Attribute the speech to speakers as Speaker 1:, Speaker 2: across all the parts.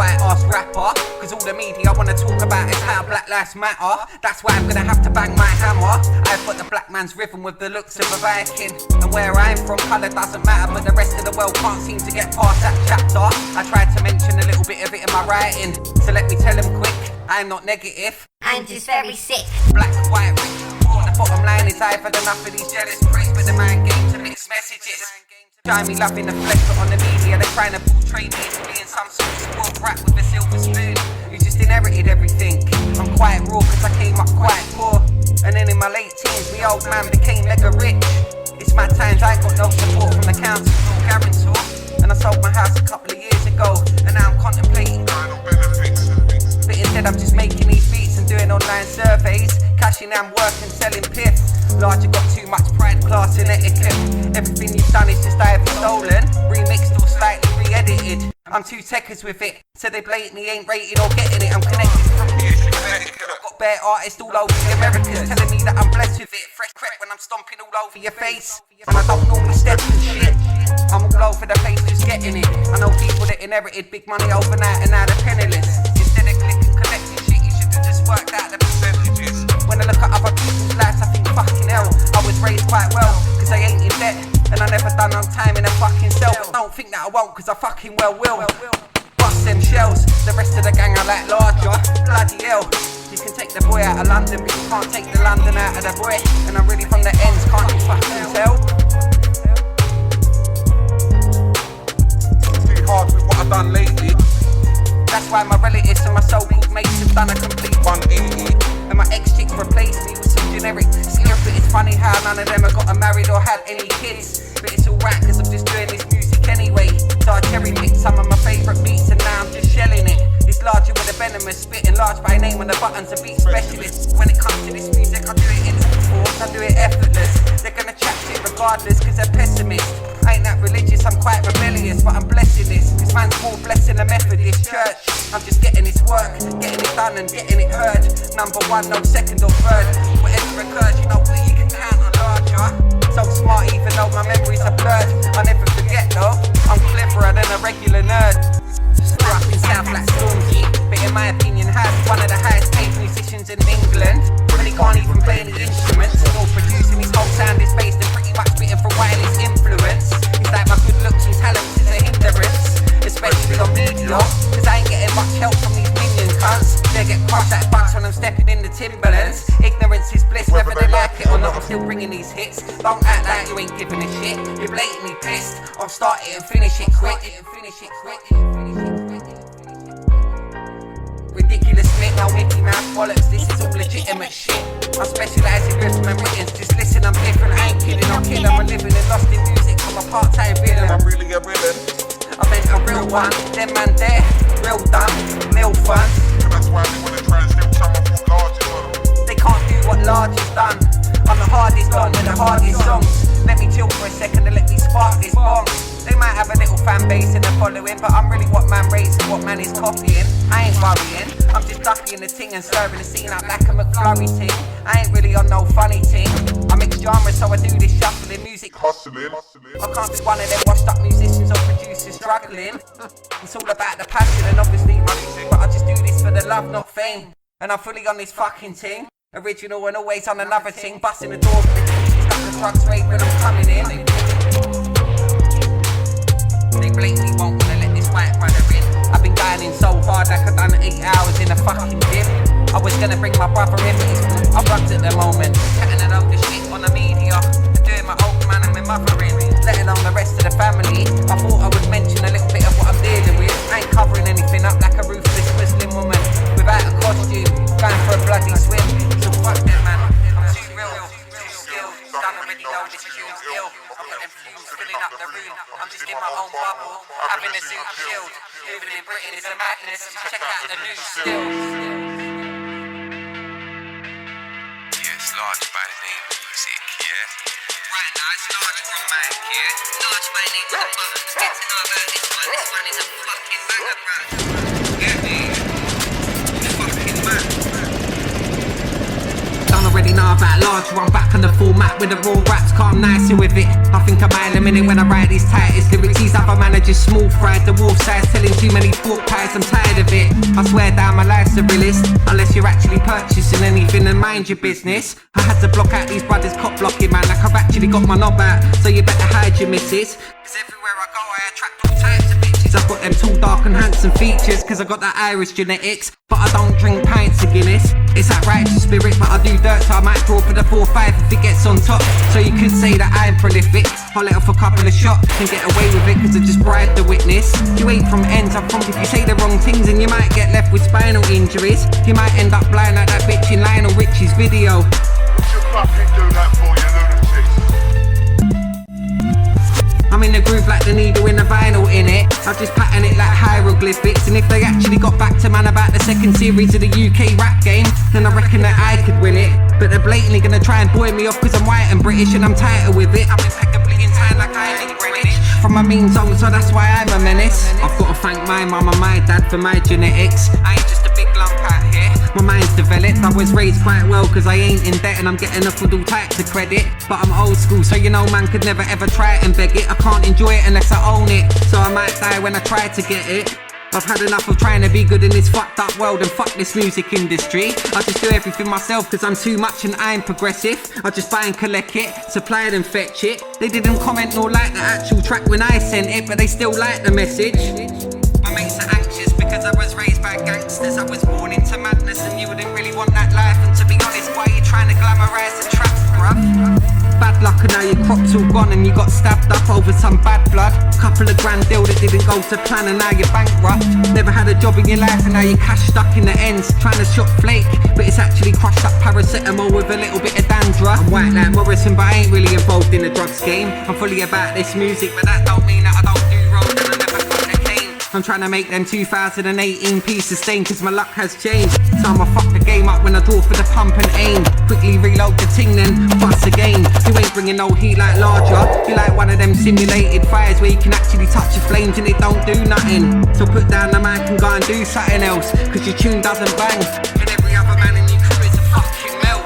Speaker 1: white ass rapper. Cause all the media wanna talk about is how black lives matter. That's why I'm gonna have to bang my hammer. I've got the black man's rhythm with the looks of a Viking. And where I'm from, colour doesn't matter, but the rest of the world can't seem to get past that chapter. I tried to mention a little bit of it in my writing, so let me tell them quick, I'm not negative,
Speaker 2: I'm just very sick.
Speaker 1: Black, white, rich, poor. The bottom line is I've had enough of these jealous pricks, but the man games to mixed messages. Try me love in the flesh, but on the media they're trying to portray me as being some sort of spoiled brat with a silver spoon who just inherited everything. I'm quite raw cause I came up quite poor, and then in my late teens my old man became mega rich. It's my times, I got no support from the council or guarantor, and I sold my house a couple of years ago, and now I'm contemplating but instead I'm just making these beats and doing online surveys, cashing and work and selling piff. Larjah got too much pride, class and etiquette. Everything you've done is just either stolen, remixed or slightly re-edited. I'm too techers with it, so they blatantly ain't rated or getting it. I'm connected from the I've got bare artists all over the Americas telling me that I'm blessed with it. Fresh crack when I'm stomping all over your face, and I don't normally step in shit. I'm all over the place just getting it. I know people that inherited big money overnight and now they're penniless. Instead of clicking collecting shit, you should have just worked out the percentages. When I look at other people's lives, I think fucking hell, I was raised quite well, cause I ain't in debt, and I never done no time in a fucking cell. But don't think that I won't, cause I fucking well will. Bust them shells, the rest of the gang are like Larjah, bloody hell. You can take the boy out of London, but you can't take the London out of the boy. And I'm really from the ends, can't you fucking tell? It's too hard with what I've done lately. That's why my relatives and my so-called mates have done a complete 180. And my ex-chicks replaced me with some generic slip. But it's funny how none of them have got married or had any kids. But it's alright cause I'm just doing this music anyway. So I cherry picked some of my favourite beats and now I'm just shelling it. It's Larjah with a venomous spitting LargeByName on the buttons, a beat specialist. When it comes to this music I do it in force, I do it effortless. They're gonna chat shit regardless cause they're pessimists. I ain't that religious, I'm quite rebellious, but I'm blessing this. This man's more blessing the Methodist church. I'm just getting this work, getting it done and getting it heard. Number one, no second or third. Whatever occurs, you know that you can count on Larjah. So smart even though my memories are blurred. I never forget though, I'm cleverer than a regular nerd. Still up in South like Stormzy, but in my opinion has one of the highest paid musicians in England. But he can't even play any instruments, or producing his whole sound is based and pretty much spitting from wireless influence. It's like my good looks and talents is a hindrance, especially on media, cause I ain't getting much help from these minion cunts. They get crushed like bugs when I'm stepping in the Timberlands. Ignorance is bliss, whether they like it or not, I'm still bringing these hits. Don't act like you ain't giving a shit, you're blatantly pissed. I'll start it and finish it quick. Ridiculous spit, no Mickey Mouse bollocks, this is all legitimate shit. I specialise in rhythm and writtens, just listen, I'm different, I ain't kidding, I'm kidding, I'm living and lost in music, I'm a part-time villain. I'm really a villain. I meant a real one, them man there, real dumb, nil fun. And that's why they wanna try and steal someone from Larjah on. They can't do what Larjah's done. I'm the hardest on with the hardest songs. Let me chill for a second and let me spark this bomb. They might have a little fan base and a following, but I'm really what man raised and what man is copying. I ain't worrying, I'm just ducking the ting and serving the scene up like a McFlurry ting. I ain't really on no funny ting. I mix genres so I do this shuffling, music hustling. I can't be one of them washed up musicians or producers struggling. It's all about the passion and obviously my music, but I just do this for the love, not fame. And I'm fully on this fucking ting. Original and always on another ting. Busting the door for the police, stuck the drugs rate when I'm coming in. They blatantly won't wanna let this white brother in. I've been going in so hard like I've done 8 hours in a fucking gym. I was gonna bring my brother in, but he's I'm rugged at the moment. Chatting a load of shit on the media, and doing my old man and my mother in, let alone the rest of the family. I thought I would mention a little bit of what I'm dealing with. I ain't covering anything up like a ruthless Muslim woman without a costume, going for a bloody swim. So fuck that man, I'm too real, too skilled. Done already know this tune's ill. I've got them fumes filling up the room. I'm just in my own bubble, having a super chilled. Living in Britain is a madness, just check out the news still.
Speaker 3: Yes, LargeByName music, yeah?
Speaker 4: Right now it's Larjah from Manz, yeah? LargeByName to the buttons, get to know about this one is a fucking banger, bruh. Get me? Fucking man.
Speaker 1: already know about Larjah. I'm back on the format with the raw raps, calm nice with it. I think I mind a minute when I write these tightest lyrics. These other managers small fried, the wolf size telling too many pork pies. I'm tired of it. I swear down my life's the realest, unless you're actually purchasing anything and mind your business. I had to block out these brothers cop blocking, man, like I've actually got my knob out. So you better hide your missus, cause everywhere I go I attract all types of bitches. I've got them tall, dark and handsome features, cause I got that Irish genetics. But I don't drink pints of Guinness. It's that righteous spirit, but I do dirt, so I might draw for the 4-5 if it gets on top. So you could say that I'm prolific. I'll let off a couple of shots and get away with it, cause I just bribed the witness. You ain't from ends, I'm from if you say the wrong things, and you might get left with spinal injuries. You might end up blind like that bitch in Lionel Richie's video.
Speaker 2: What you fucking do that for, you lunatics?
Speaker 1: I'm in the groove like the needle in the vinyl in it. I just pattern it like hieroglyphics. And if they actually got back to man about the second series of the UK rap game, then I reckon that I could win it. But they're blatantly gonna try and buoy me off cause I'm white and British and I'm tighter with it. I'm impeccably in time like I ain't Greenwich. From my mean zone, so that's why I'm a menace. I've gotta thank my mum and my dad for my genetics. I ain't just a big lump out here. My mind's developed, I was raised quite well cause I ain't in debt and I'm getting off with all types of credit. But I'm old school, so you know man could never ever try it and beg it. I can't enjoy it unless I own it, so I might die when I try to get it. I've had enough of trying to be good in this fucked up world and fuck this music industry. I just do everything myself cause I'm too much and I'm progressive. I just buy and collect it, supply it and fetch it. They didn't comment nor like the actual track when I sent it, but they still like the message. My mates are anxious because I was raised by gangsters. I was born into madness and you wouldn't really want that life. And to be honest, why are you trying to glamorise the trap, bruv? Bad luck and now your crop's all gone and you got stabbed up over some bad blood. Couple of grand deal that didn't go to plan and now you're bankrupt. Never had a job in your life and now you're cash stuck in the ends. Trying to shop flake, but it's actually crushed up paracetamol with a little bit of dandruff. I'm white like Morrison but I ain't really involved in the drugs game. I'm fully about this music but that don't mean that I don't do road and I never cut the cane. I'm trying to make them 2018 P sustain cause my luck has changed. So I'ma fuck the game up when I draw for the pump and aim. Quickly reload the ting then bust again. You ain't bringing no heat like Larjah. You like one of them simulated fires where you can actually touch the flames and it don't do nothing. So put down the mic and go and do something else cause your tune doesn't bang. And every other man in your crew is a fucking melt.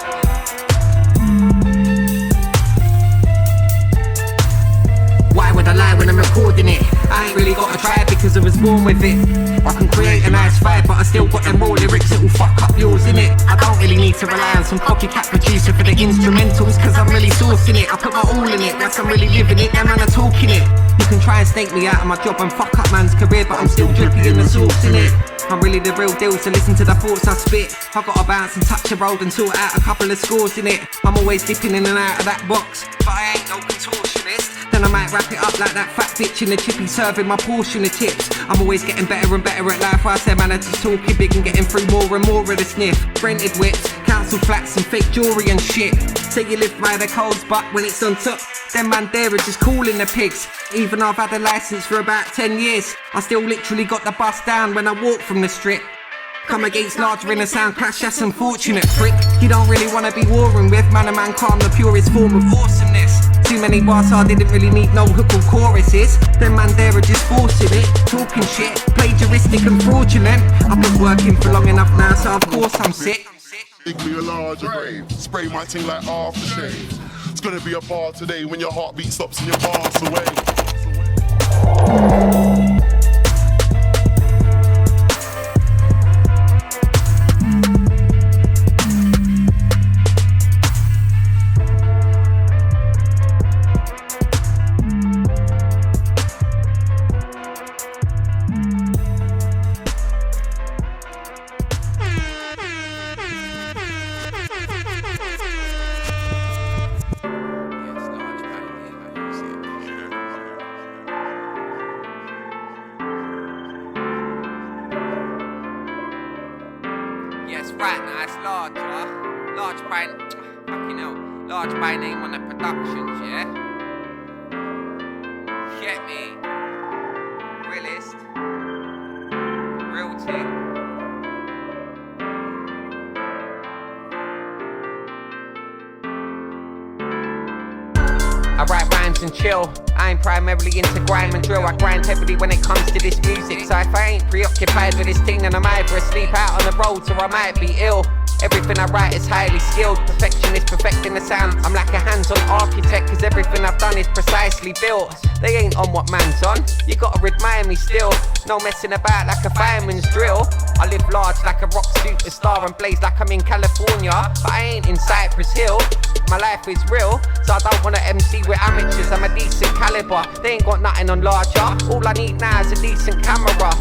Speaker 1: Why would I lie when I'm recording it? I ain't really gotta try it because I was born with it. I can create a nice vibe but I still got them raw lyrics that will fuck up yours innit. I don't really need to rely on some copycat producer for the instrumentals cause I'm really sourcing it. I put my all in it, like I'm really living it, them man are talking it. You can try and snake me out of my job and fuck up man's career but I'm still drippy in the sauce innit. I'm really the real deal, so listen to the thoughts I spit. I gotta bounce and touch a road and sort out a couple of scores in it. I'm always dipping in and out of that box, but I ain't no contortionist. Then I might wrap it up like that fat bitch in the chippy serving my portion of chips. I'm always getting better and better at life. I say man, I just talking big and getting through more and more of the sniff. Rented whips, council flats and fake jewelry and shit. Say you live by the codes, but when it's on top, them man there are just calling the pigs. Even though I've had a license for about 10 years, I still literally got the bus down when I walk from the strip. Come against Larjah in a sound clash, that's unfortunate prick. You don't really wanna be warring with man and man calm, the purest form of awesomeness. Too many bars, so I didn't really need no hook or choruses. Them man there are just forcing it, talking shit, plagiaristic and fraudulent. I've been working for long enough now, so of course I'm sick.
Speaker 2: Big me a larger grave, spray my ting like aftershave. It's gonna be a bar today when your heartbeat stops and you pass away.
Speaker 1: Yes, right now it's Larjah. LargeByName on the productions, yeah? Get me. Realist. Real Ting. I write rhymes and chill. I ain't primarily into grime and drill. I grind heavily when it comes to this music. So if I ain't preoccupied with this thing, then I'm either asleep out on the roads or I might be ill. Everything I write is highly skilled. Perfectionist, perfecting the sound. I'm like a hands-on architect, cause everything I've done is precisely built. They ain't on what man's on. You gotta admire me still. No messing about like a fireman's drill. I live large like a rock superstar and blaze like I'm in California, but I ain't in Cypress Hill. My life is real, so I don't wanna MC with amateurs. I'm a decent caliber. They ain't got nothing on Larjah. All I need now is a decent camera.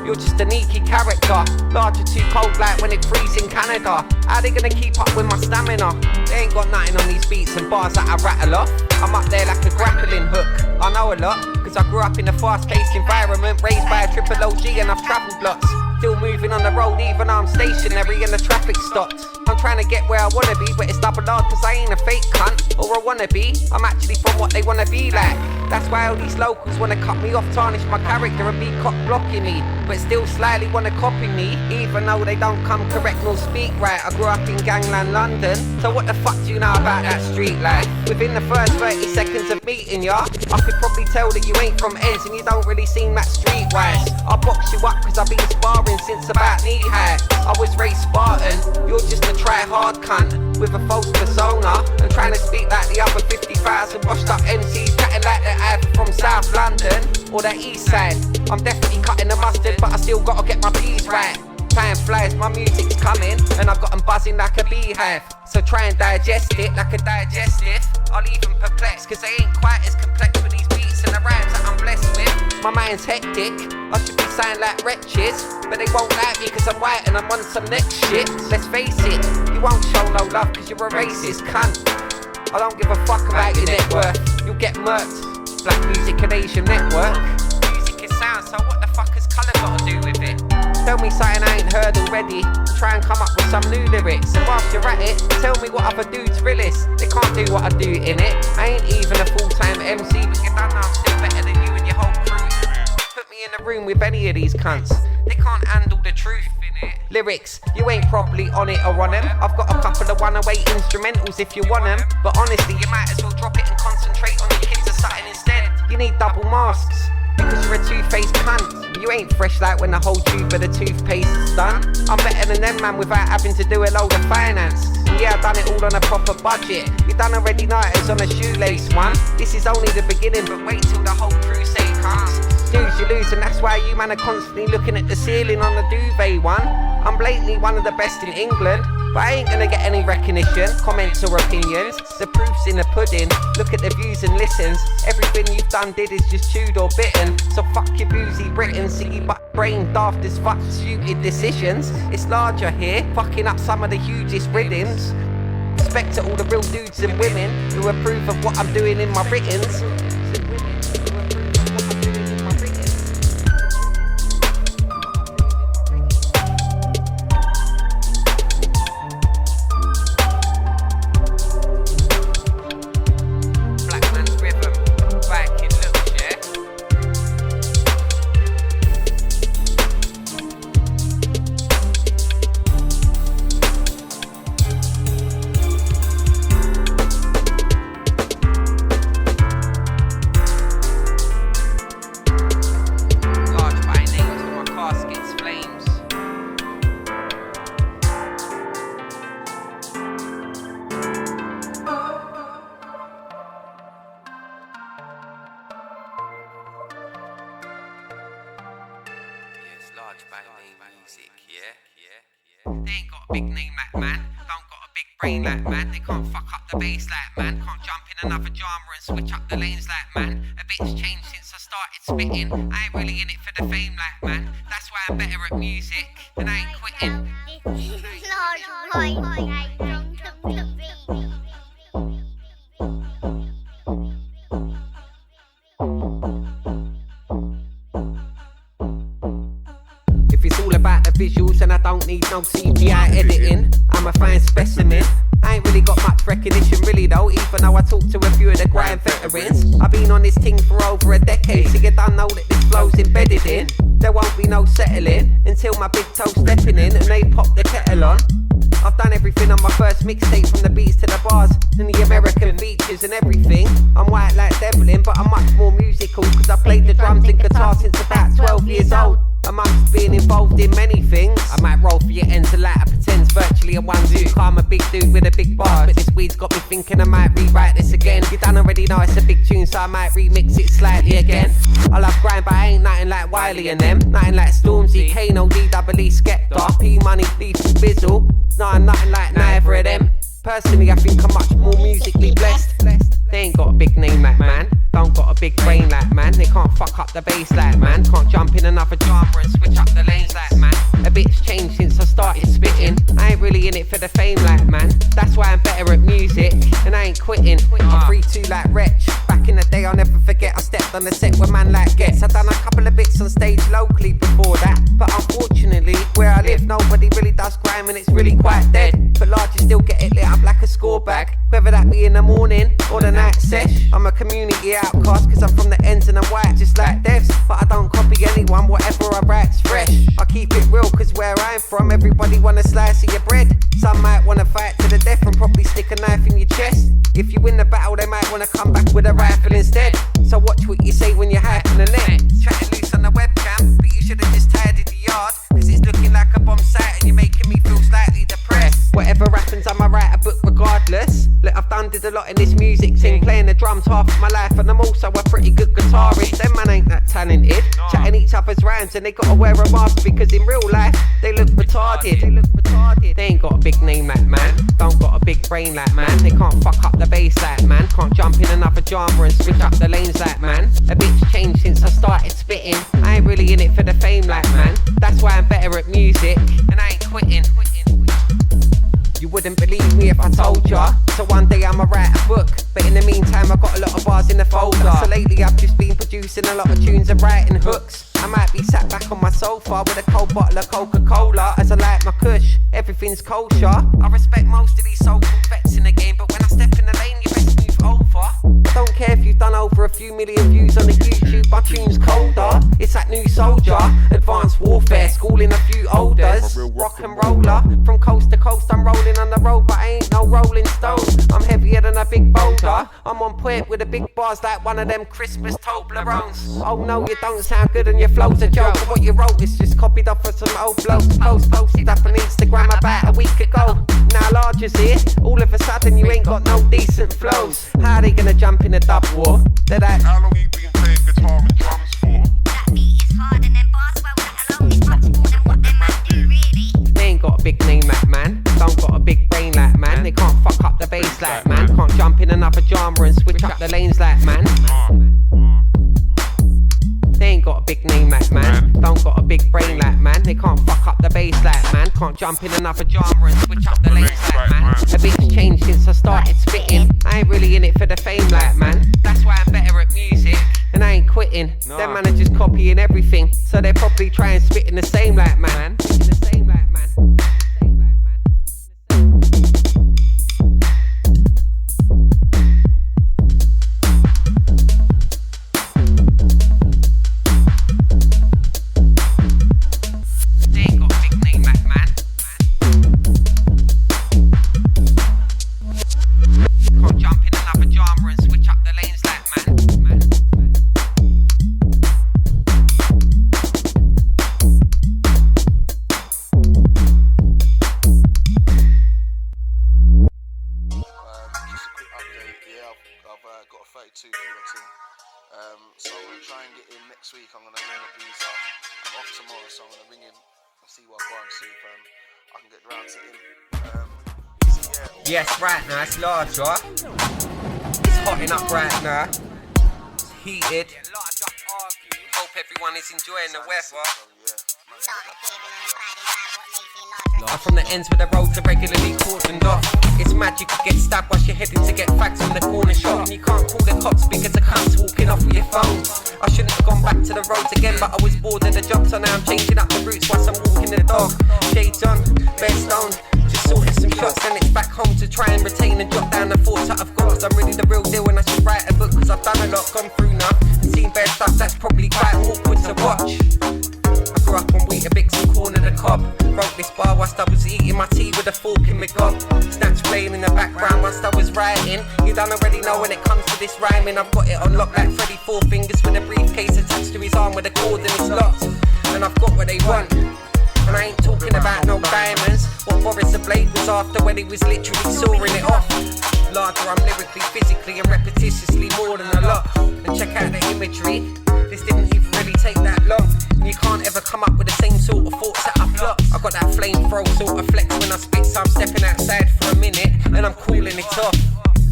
Speaker 1: You're just a sneaky character. Larjah too cold like when it freezes in Canada. How they gonna keep up with my stamina? They ain't got nothing on these beats and bars that I rattle off. I'm up there like a grappling hook. I know a lot, cause I grew up in a fast-paced environment, raised by a triple OG and I've travelled lots. Still moving on the road even though I'm stationary and the traffic stopped. I'm trying to get where I wanna be, but it's double hard cause I ain't a fake cunt or a wannabe. I'm actually from what they wanna be like. That's why all these locals wanna cut me off, tarnish my character and be cock blocking me, but still slyly wanna copy me, even though they don't come correct nor speak right. I grew up in gangland London, so what the fuck do you know about that street life? Within the first 30 seconds of meeting ya, I could probably tell that you ain't from Oddz and you don't really seem that streetwise. I'll box you up cause I've been sparring since about knee high. I was raised Spartan, you're just a try-hard cunt with a false persona and trying to speak like the other 50,000 washed up MCs chatting like they're either from South London or the East Side. I'm definitely cutting the mustard, but I still gotta get my P's right. Time flies, my music's coming and I've got them buzzing like a beehive. So try and digest it like a digestive. I'll leave them perplexed cause they ain't quite as complex with these beats and the rhymes that I'm blessed with. My mind's hectic, I should be signed like wretches, but they won't like me cause I'm white and I'm on some next shit. Let's face it, you won't show no love cause you're a racist cunt. I don't give a fuck about your net worth, you'll get murked. Black Music and Asian Network. Music is sound, so what the fuck has colour got to do with it? Tell me something I ain't heard already. Try and come up with some new lyrics. And whilst you're at it, tell me what other dudes realist. They can't do what I do in it. I ain't even a full-time MC, but you don't know I'm still better than you and your whole crew. Put me in a room with any of these cunts, they can't handle the truth in it. Lyrics, you ain't properly on it or on them. I've got a couple of 108 instrumentals if you want them, but honestly you might as well drop it and concentrate on your kids or something instead. You need double masks because you're a two-faced cunt. You ain't fresh like when the whole tube of the toothpaste is done. I'm better than them man without having to do a load of finance. And yeah, I done it all on a proper budget. You done already know it was on a shoelace one. This is only the beginning, but wait till the whole crusade comes. Snooze you lose, and that's why you man are constantly looking at the ceiling on the duvet one. I'm blatantly one of the best in England, but I ain't gonna get any recognition, comments or opinions. The proof's in the pudding, look at the views and listens. Everything you've done did is just chewed or bitten. So fuck your boozy Britain, silly but brain daft as fuck stupid decisions. It's Larjah here, fucking up some of the hugest rhythms. Respect to all the real dudes and women who approve of what I'm doing in my writtens. LargeByName music, yeah. They ain't got a big name like man, don't got a big brain like man. They can't fuck up the bass like man, can't jump in another genre and switch up the lanes like man. A bit's changed since I started spitting. I ain't really in it for the fame like man. That's why I'm better at music and I ain't quitting. If it's all about the visuals and I don't need no CGI editing, I'm a fine specimen. I ain't really got much recognition really though, even though I talk to a few of the grind veterans. I've been on this thing for over a decade, so you don't know that this flow's embedded in. There won't be no settling until my big toe stepping in and they pop the kettle on. I've done everything on my first mixtape, from the beats to the bars and the American features and everything. I'm white like Devlin, but I'm much more musical, cause I played the drums and guitar since about 12 years old. Amongst being involved in many things, I might roll for your ends, a lighter pretends virtually especially a onesie. I'm a big dude with a big bar, but this weed's got me thinking I might rewrite this again. You done already know it's a big tune, so I might remix it slightly again. I love grind, but I ain't nothing like Wiley and them. Nothing like Stormzy, Kano, D-double-E, Skepta, P-Money, Thief, Bizzle. No, I'm nothing like neither of them. Personally, I think I'm much more musically blessed. They ain't got a big name like man, don't got a big brain like man. They can't fuck up the bass like man, can't jump in another genre and switch up the lanes like man. A bit's changed since I started spitting. I ain't really in it for the fame like man. That's why I'm better at music, and I ain't quitting. I'm 3-2 like Wretch. Back in the day, I'll never forget, I stepped on the set with man like Gets. I done a couple of bits on stage locally before that, but unfortunately, where I live, nobody really does grime and it's really quite dead. But Larjah still get it lit up like a score bag, whether that be in the morning or the night sesh. I'm a community outcast cause I'm from the ends and I'm white just like devs, but I don't copy anyone, whatever I write's fresh. I keep it real cause where I'm from, everybody want a slice of your bread. Some might wanna fight to the death and probably stick a knife in your chest. If you win the battle, they might wanna come back with a rifle instead. So watch what you say when you're hyping the net. Chatting loose on the webcam, but you should've just tidied the yard, cause it's looking like a bomb site and you're making me feel slightly depressed. Whatever happens, I'ma write a book regardless. Look, I've did a lot in this music thing, playing the drums half of my life, and I'm also a pretty good guitarist. Them man ain't that talented, chatting each other's rhymes, and they gotta wear a mask because in real life they look retarded. They ain't got a big name like man, don't got a big brain like man. They can't fuck up the bass like man, can't jump in another genre and switch up the lanes like man. A bit's changed since I started spitting. I ain't really in it for the fame like man. That's why I'm better at music, and I ain't quitting. You wouldn't believe me if I told ya. So one day I'ma write a book, but in the meantime I got a lot of bars in the folder. So lately I've just been producing a lot of tunes and writing hooks. I might be sat back on my sofa with a cold bottle of Coca-Cola as I light my kush. Everything's kosher. I respect most of these so-called vets in the game, but when I step in the lane you best move over. I don't care if you've done over a few million views on the YouTube, my tune's colder. It's that new soldier, advanced warfare, schooling a few olders. Rock and roller, from coast to coast I'm rolling on the road, but I ain't no rolling stone. I'm heavier than a big boulder. I'm on point with the big bars like one of them Christmas Toblerones. Oh no, you don't sound good and your flow's a joke. What you wrote is just copied off of some old blokes. Posted up on Instagram about a week ago. Now Larjah's here, all of a sudden you ain't got no decent flows. How are they gonna jump in a dub war? They're like,
Speaker 2: how long you been playing guitar and drums for?
Speaker 5: That beat is hard and them bars, well, that alone is much more than what them man do, really.
Speaker 1: they ain't got a big name like man, don't got a big brain like man. They can't fuck up the bass like man, can't jump in another genre and switch up the lanes like man. They ain't got a big name like man, don't got a big brain like man. They can't fuck up the bass like man, can't jump in another genre and switch up the lanes like man. A bit's changed since I started spitting. I ain't really in it for the fame like man. That's why I'm better at music, and I ain't quitting. Them man are just copying everything, so they probably try and spit in the same like man. In the same like man.
Speaker 6: So I'm going to try and get in next week. I'm going to ring a visa. I'm off tomorrow, so I'm going to ring him and see what I want, see if I can get round to him.
Speaker 1: Yes, right now, it's Larjah. It's hotting up right now. It's heated. Hope everyone is enjoying the weather. I'm from the ends where the roads are regularly cordoned off. It's mad you could get stabbed whilst you're heading to get fags from the corner shop. And you can't call the cops because the cunt's walking off with your phone. I shouldn't have gone back to the roads again, but I was bored of the job, so now I'm changing up the routes whilst I'm walking the dog. Shades on, best on, just sorted some shots, then it's back home to try and retain and jot down the thoughts that I've got. Cause I'm really the real deal and I should write a book, cause I've done a lot, gone through now, and seen bad stuff that's probably quite awkward to watch. I grew up on Weetabix and corn of the cob. Wrote this bar whilst I was eating my tea with a fork in my gob. Snatch playing in the background whilst I was writing. You don't already know when it comes to this rhyming. I've got it on lock like Freddy Four Fingers with a briefcase attached to his arm with a cord and it's locked. And I've got what they want. And I ain't talking about no diamonds. What Boris the Blade was after when he was literally soaring it off. Larjah, I'm lyrically, physically and repetitiously more than a lot. And check out the imagery, this didn't even really take that long. And you can't ever come up with the same sort of thoughts that I plot. I got that flamethrower sort of flex when I spit, so I'm stepping outside for a minute and I'm cooling it off.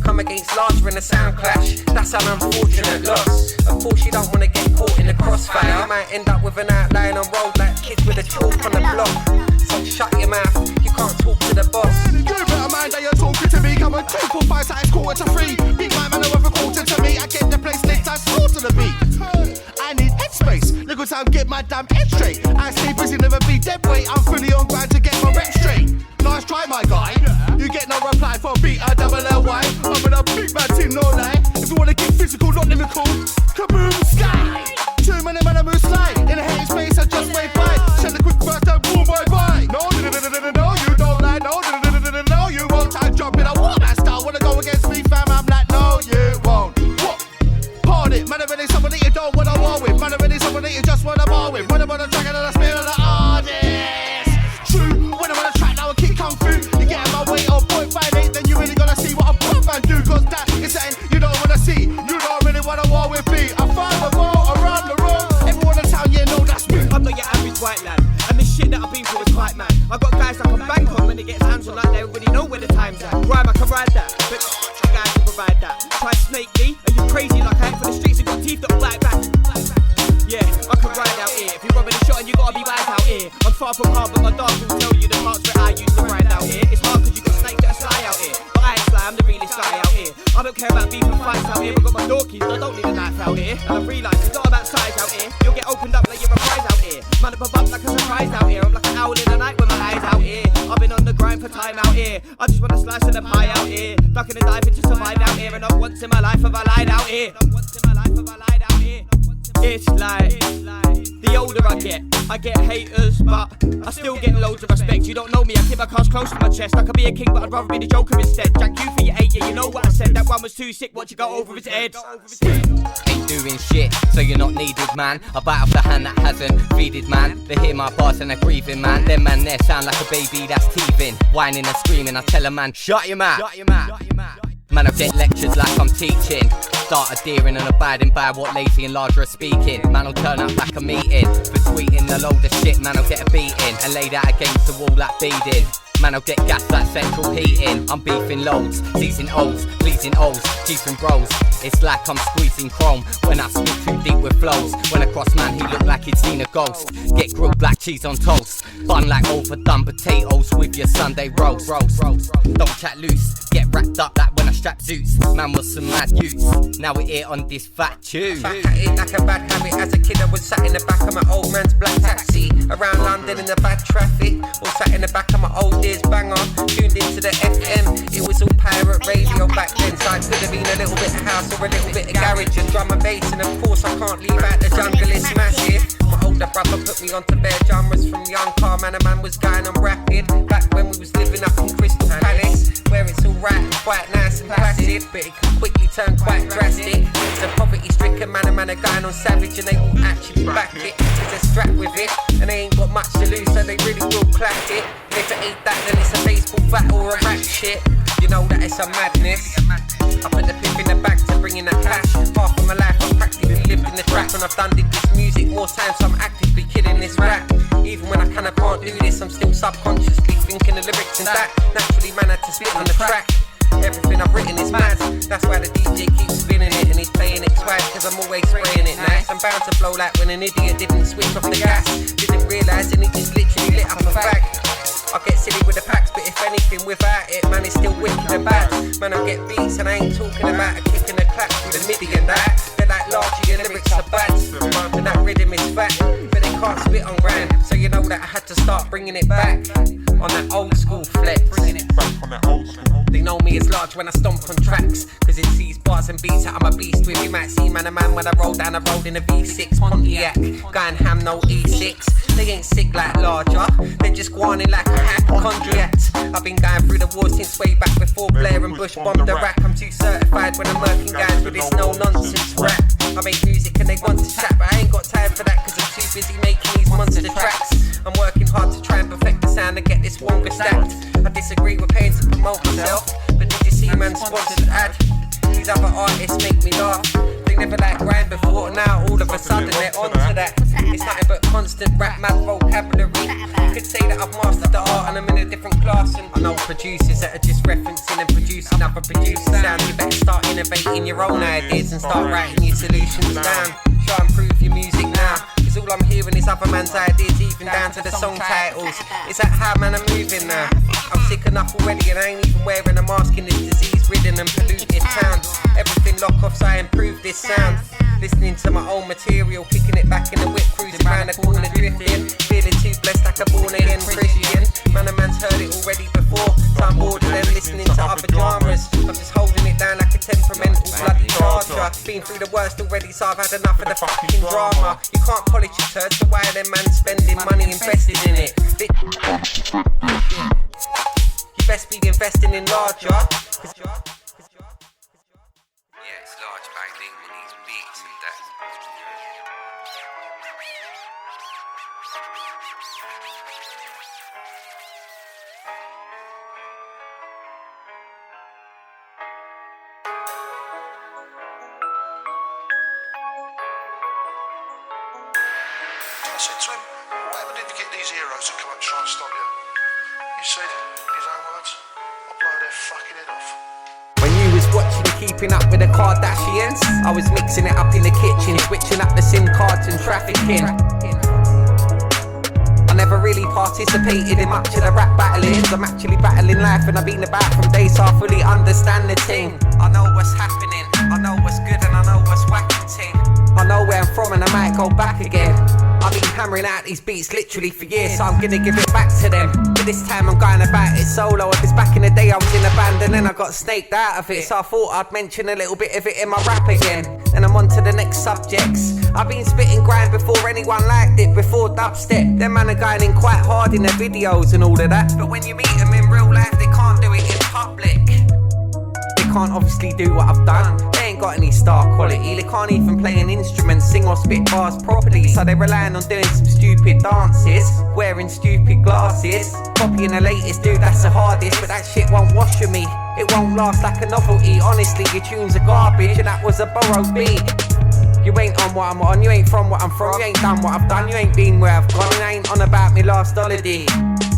Speaker 1: Come against Larjah in a sound clash, that's an unfortunate loss. Of course you don't want to get caught in the crossfire. You might end up with an outline on road like kids with a chalk on the block. So shut your mouth, you can't talk to the boss.
Speaker 6: You better mind that you're talking to me. Come on, 2, 4, 5 times, 2:45. Big man, man, over 1/4 to me. I get the place next time, 4 to the beat. I need headspace, little time, get my damn head straight. I stay busy, never be dead weight. I'm fully on grind to get my rep straight. Nice try, my guy. You get no reply for beat a double LY. I'm in a big man team, no lie. If you wanna get physical, not lyrical, kaboom, sky. 2 minute man, I move slide. In a hating space, I just wave by. Shed a quick burst and boom, bye bye. No, you don't lie. No, you won't. I jump in a war that style. Wanna go against me, fam? I'm like, no, you won't. What? Pardon it, man, I really someone that you don't wanna war with. Man, I really someone that you just wanna bar with. When I'm on a track and I spin on the artist. True, when I'm on a track, now a kick come through. You get in my way on 0.58, then you really gotta see what a pop man do. Cause that is something you don't wanna see. You don't really wanna war with me. I find the ball around the road. Everyone in town, yeah, know that's me.
Speaker 7: I'm not your average white lad, and the shit that I've been through is quite mad. I got guys I can bank on when it gets hands on, like they already know where the time's at. Rhyme, I can ride that, but guys can provide that. Try snake me, are you crazy? Like I ain't for the streets and got teeth that will bite back. Yeah, I can ride out here. If you're rubbing a shot and you gotta be wise out here. I'm far from hard, but my dog will tell you the parts where I used to ride out here. It's hard cause you got snakes that are sly out here, but I ain't sly, I'm the realest guy out here. I don't care about beef and fights out here, but got my door keys, I don't need a knife out here. And I realise it's not about size out here. You'll get opened up like you're a prize out here. Man up above like a surprise out here. I'm like an owl in the night with my eyes out here. I've been on the grind for time out here. I just want a slice of the pie out here. Ducking and diving to survive out here. And not once in my life have I lied out here. It's like, the older I get haters, but I still get loads of respect. You don't know me, I keep my cards close to my chest. I could be a king, but I'd rather be the Joker instead. Jack you for your 8, yeah, you know what I said. That one was too sick, what you got over his head.
Speaker 8: Ain't doing shit, so you're not needed, man. I bite off the hand that hasn't feeded, man. They hear my bars and they're grieving, man. Them man there sound like a baby that's teething, whining and screaming. I tell a man, shut your mouth. Man, I get lectures like I'm teaching. Start adhering and abiding by what Lazie and Larjah are speaking. Man, I'll turn up like a meeting. For tweeting a load of shit, man, I'll get a beating. And lay that against the wall like beading. Man, I'll get gas like central heating. I'm beefing loads, seizing O's, pleasing O's, keeping bros. It's like I'm squeezing chrome when I spit too deep with flows. When I cross man, he look like he'd seen a ghost. Get grilled black cheese on toast. Bun like overdone potatoes with your Sunday roast. Don't chat loose, get wrapped up like when I strap Zeus. Man was some mad use, now we're here on this fat tune.
Speaker 1: Back at it like a bad habit. As a kid I was sat in the back of my old man's black taxi. Around London in the bad traffic. Or sat in the back of my old ears banger. Tuned into the FM. It was all pirate radio back then. So I could have been a little bit of house or a little bit of garage and drum and bass. And of course I can't leave out the jungle, it's massive. My older brother put me onto bare genres. From young car man, a man was going on rapid. Back when we was living up in Crystal Palace, where it's all right and quite nice and placid, but it can quickly turn quite drastic. It's a poverty-stricken man, a man are going on savage, and they won't actually back it. They're strapped with it, and they ain't got much to lose, so they really will clap it. And if it ain't that, then it's a baseball bat or a rap shit. You know that it's a madness. I put the pip in the bag to bring in that cash. Half of my life I've practically lived in the trap, and I've done this music more times, so I'm actively killing this rap. Even when I kinda can't do this, I'm still subconsciously thinking the lyrics and that. Naturally man, I had to spit on the track. Everything I've written is mad. That's why the DJ keeps spinning it and he's playing it twice, cause I'm always spraying it nice. I'm bound to blow like when an idiot didn't switch off the gas. Didn't realise and it just literally lit up a fag. I get silly with the packs, but if anything without it, man, it's still wicked and bad. Man, I get beats and I ain't talking about a kick and a clap through the MIDI and that. They're like Larjah, your lyrics are bad, and that rhythm is fat, but they can't spit on grand. So you know that I had to start bringing it back on that old school flex. Bringing it back on that old school. They know me as Larjah when I stomp on tracks, cause it's these bars and beats that I'm a beast with. You might see man a man when I roll down the road in a V6 Pontiac, going ham no E6. They ain't sick like Larjah, they're just guaning like a hypochondriac. I've been going through the war since way back before Blair and Bush bombed Iraq. I'm too certified when I'm working guys with this no nonsense rap. I make music and they want to chat, but I ain't got time for that cause I'm too busy making these monster tracks. I'm working hard to try and perfect the sound and get this wonga stacked. I disagree with paying to promote myself, but did you see man's sponsored ad? These other artists make me laugh. They never like grind before, now all of a sudden they're onto that. It's nothing but constant rap mad vocabulary. You could say that I've mastered the art and I'm in a different class. And I know producers that are just referencing and producing other producers' sound. You better start innovating your own ideas and start writing your solutions down. Try and prove your music now, cause all I'm hearing is other man's ideas, even down to the song titles. Is that how man I'm moving now? I'm sick enough already and I ain't even wearing a mask in this disease-ridden and polluted town. Everything lock off so I improve this sound. Listening to my own material, kicking it back in the whip, cruising round the corner drifting. Feeling too blessed like a born again Christian. Man, a man's heard it already before, so I'm bored of them listening to other genres. I'm just holding it down like a temperamental bloody Larjah. Been through the worst already, so I've had enough of the fucking drama. You can't polish your turds, so why are them man spending money invested in it? You best be investing in Larjah.
Speaker 3: Yeah, it's LargeByName on these beats and that.
Speaker 9: I said to him, whatever did you get these heroes to come up and try and stop you? He said, in his own words, I'll blow their fucking head off.
Speaker 1: When you was watching Keeping Up with the Kardashians, I was mixing it up in the kitchen, switching up the SIM cards and trafficking. I never really participated in much of the rap battlings. I'm actually battling life and I've been about from day, so I fully understand the ting. I know what's happening, I know what's good and I know what's whacking ting. I know where I'm from and I might go back again. I've been hammering out these beats literally for years, so I'm gonna give it back to them. But this time I'm going about it solo. Because back in the day I was in a band and then I got snaked out of it, so I thought I'd mention a little bit of it in my rap again. And I'm on to the next subjects. I've been spitting grind before anyone liked it, before dubstep. Them man are going in quite hard in their videos and all of that, but when you meet them in real life they can't do it in public. They can't obviously do what I've done. They ain't got any star quality. They can't even play an instrument, sing or spit bars properly, so they're relying on doing some stupid dances, wearing stupid glasses, copying the latest dude, that's the hardest. But that shit won't wash with me, it won't last like a novelty. Honestly, your tunes are garbage and that was a borrowed beat. You ain't on what I'm on, you ain't from what I'm from, you ain't done what I've done, you ain't been where I've gone, and I ain't on about me last holiday.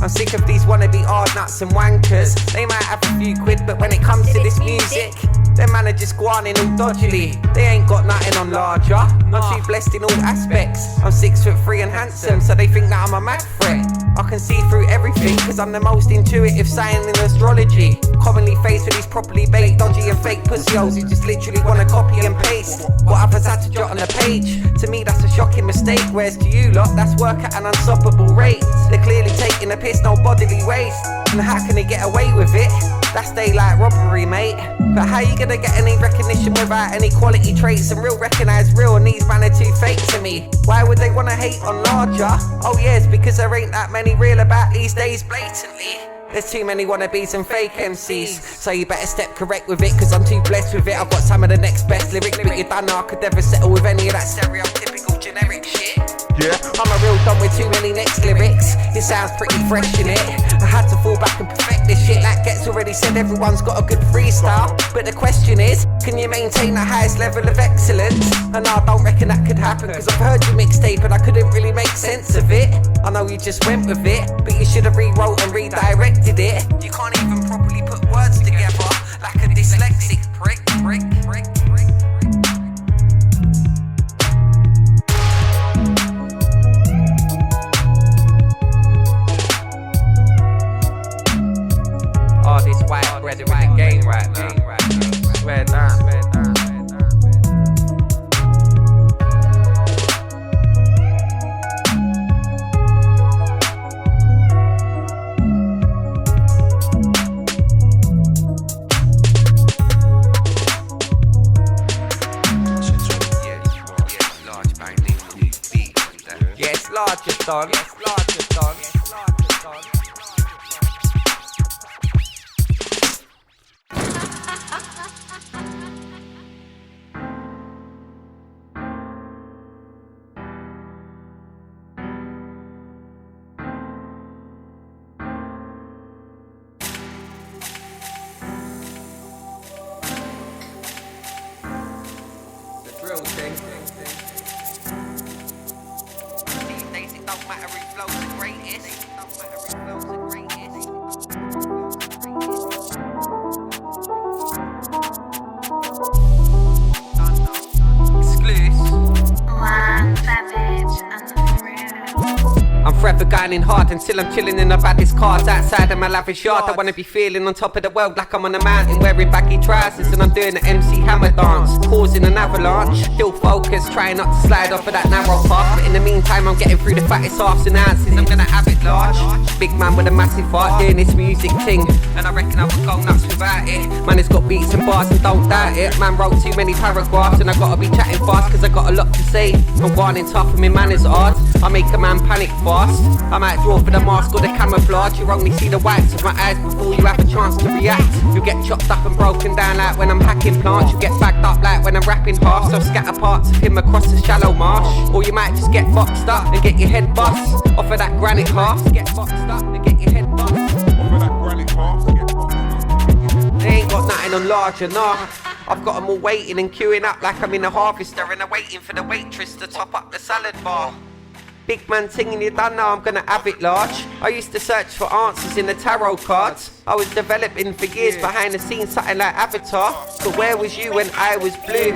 Speaker 1: I'm sick of these wannabe hard nuts and wankers. They might have a few quid, but when it comes to this music, them man are just guaning all dodgily. They ain't got nothing on Larjah. I'm too blessed in all aspects. I'm 6'3" and handsome, so they think that I'm a mad threat. I can see through everything, cause I'm the most intuitive sign in astrology. Commonly faced with these properly baked, dodgy and fake pussy-hoes who just literally wanna copy and paste what others had to jot on the page. To me that's a shocking mistake, whereas to you lot, that's work at an unstoppable rate. They're clearly taking a piss, no bodily waste. And how can they get away with it? That's daylight robbery, mate. But how you gonna get any recognition without any quality traits and real recognise real, and these man are too fake to me? Why would they wanna hate on Larjah? Oh yeah, it's because there ain't that many real about these days blatantly. There's too many wannabes and fake MCs, so you better step correct with it, cause I'm too blessed with it. I've got some of the next best lyrics, but you don't know I could never settle with any of that stereotypical generic shit. Yeah, I'm a real dumb with too many next lyrics. It sounds pretty fresh in it. I had to fall back and perfect this shit. Like Gets already said, everyone's got a good freestyle, but the question is, can you maintain the highest level of excellence? And I don't reckon that could happen, cause I've heard your mixtape and I couldn't really make sense of it. I know you just went with it, but you should have rewrote and redirected it. You can't even properly put words together, like a dyslexic prick. Oh, this white bread in the game right now. Swear down. Yes, Larjah done. Yes, Larjah done. Yes, Larjah done. grinding hard until I'm chilling in the baddest cars outside of my lavish yard. I wanna be feeling on top of the world like I'm on a mountain, wearing baggy trousers and I'm doing the MC Hammer dance, causing an avalanche. Still focused, trying not to slide off of that narrow path, but in the meantime I'm getting through the fattest halves and ounces. I'm gonna have it large. Big man with a massive heart doing this music thing, and I reckon I would go nuts without it. Man, it's got beats and bars and don't doubt it. Man wrote too many paragraphs and I gotta be chatting fast cause I got a lot to say. I'm warning tough and my manners hard. I make a man panic fast. I might draw for the mask or the camouflage. You only see the whites of my eyes before you have a chance to react. You get chopped up and broken down like when I'm hacking plants. You get bagged up like when I'm rapping half. So scatter parts of him across the shallow marsh. Or you might just get boxed up and get your head bust off of that granite half. Get boxed up and get your head bust off of that granite half. They ain't got nothing on Larjah, nah. I've got them all waiting and queuing up like I'm in a harvester, and I'm waiting for the waitress to top up the salad bar. Big man Ting, and you done now, I'm gonna have it large. I used to search for answers in the tarot cards. I was developing for years behind the scenes, something like Avatar. But where was you when I was blue?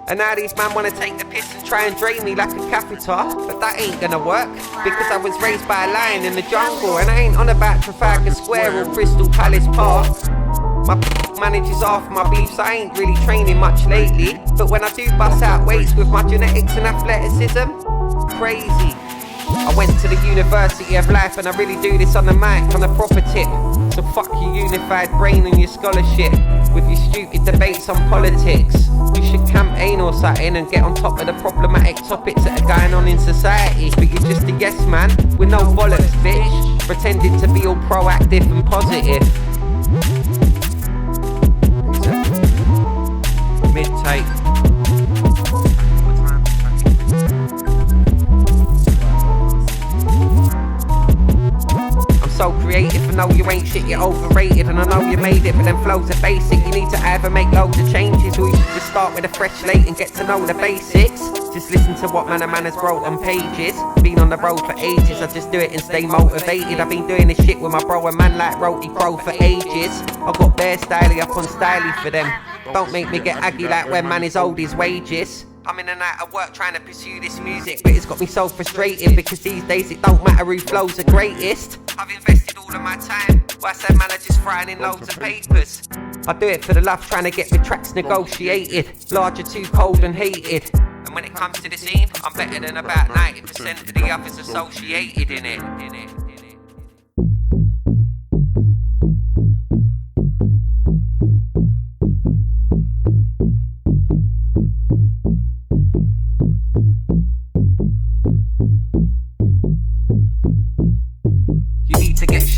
Speaker 1: And now these man wanna take the piss and try and drain me like a catheter. But that ain't gonna work, because I was raised by a lion in the jungle. And I ain't on about Trafalgar Square or Crystal Palace Park. My manages half my beliefs, I ain't really training much lately. But when I do bust out weights with my genetics and athleticism, crazy. I went to the University of Life and I really do this on the mic, on a proper tip. So fuck your unified brain and your scholarship with your stupid debates on politics. You should campaign or something and get on top of the problematic topics that are going on in society. But you're just a yes man with no bollocks, bitch, pretending to be all proactive and positive. Mid-take. I'm so creative, I know you ain't shit, you're overrated. And I know you made it, but them flows are basic. You need to either make loads of changes, or you should just start with a fresh slate and get to know the basics. Just listen to what man has wrote on pages. Been on the road for ages, I just do it and stay motivated. I've been doing this shit with my bro and man like Roti Crow for ages. I got bare styly up on styly for them. Don't make me get aggy like when man is owed his wages. I'm in and out of work trying to pursue this music, but it's got me so frustrated because these days it don't matter who flows the greatest. I've invested all of my time, while I said man are just frying in loads of papers. I do it for the love, trying to get the tracks negotiated. Larjah too cold and hated. And when it comes to the scene, I'm better than about 90% of the others associated in it.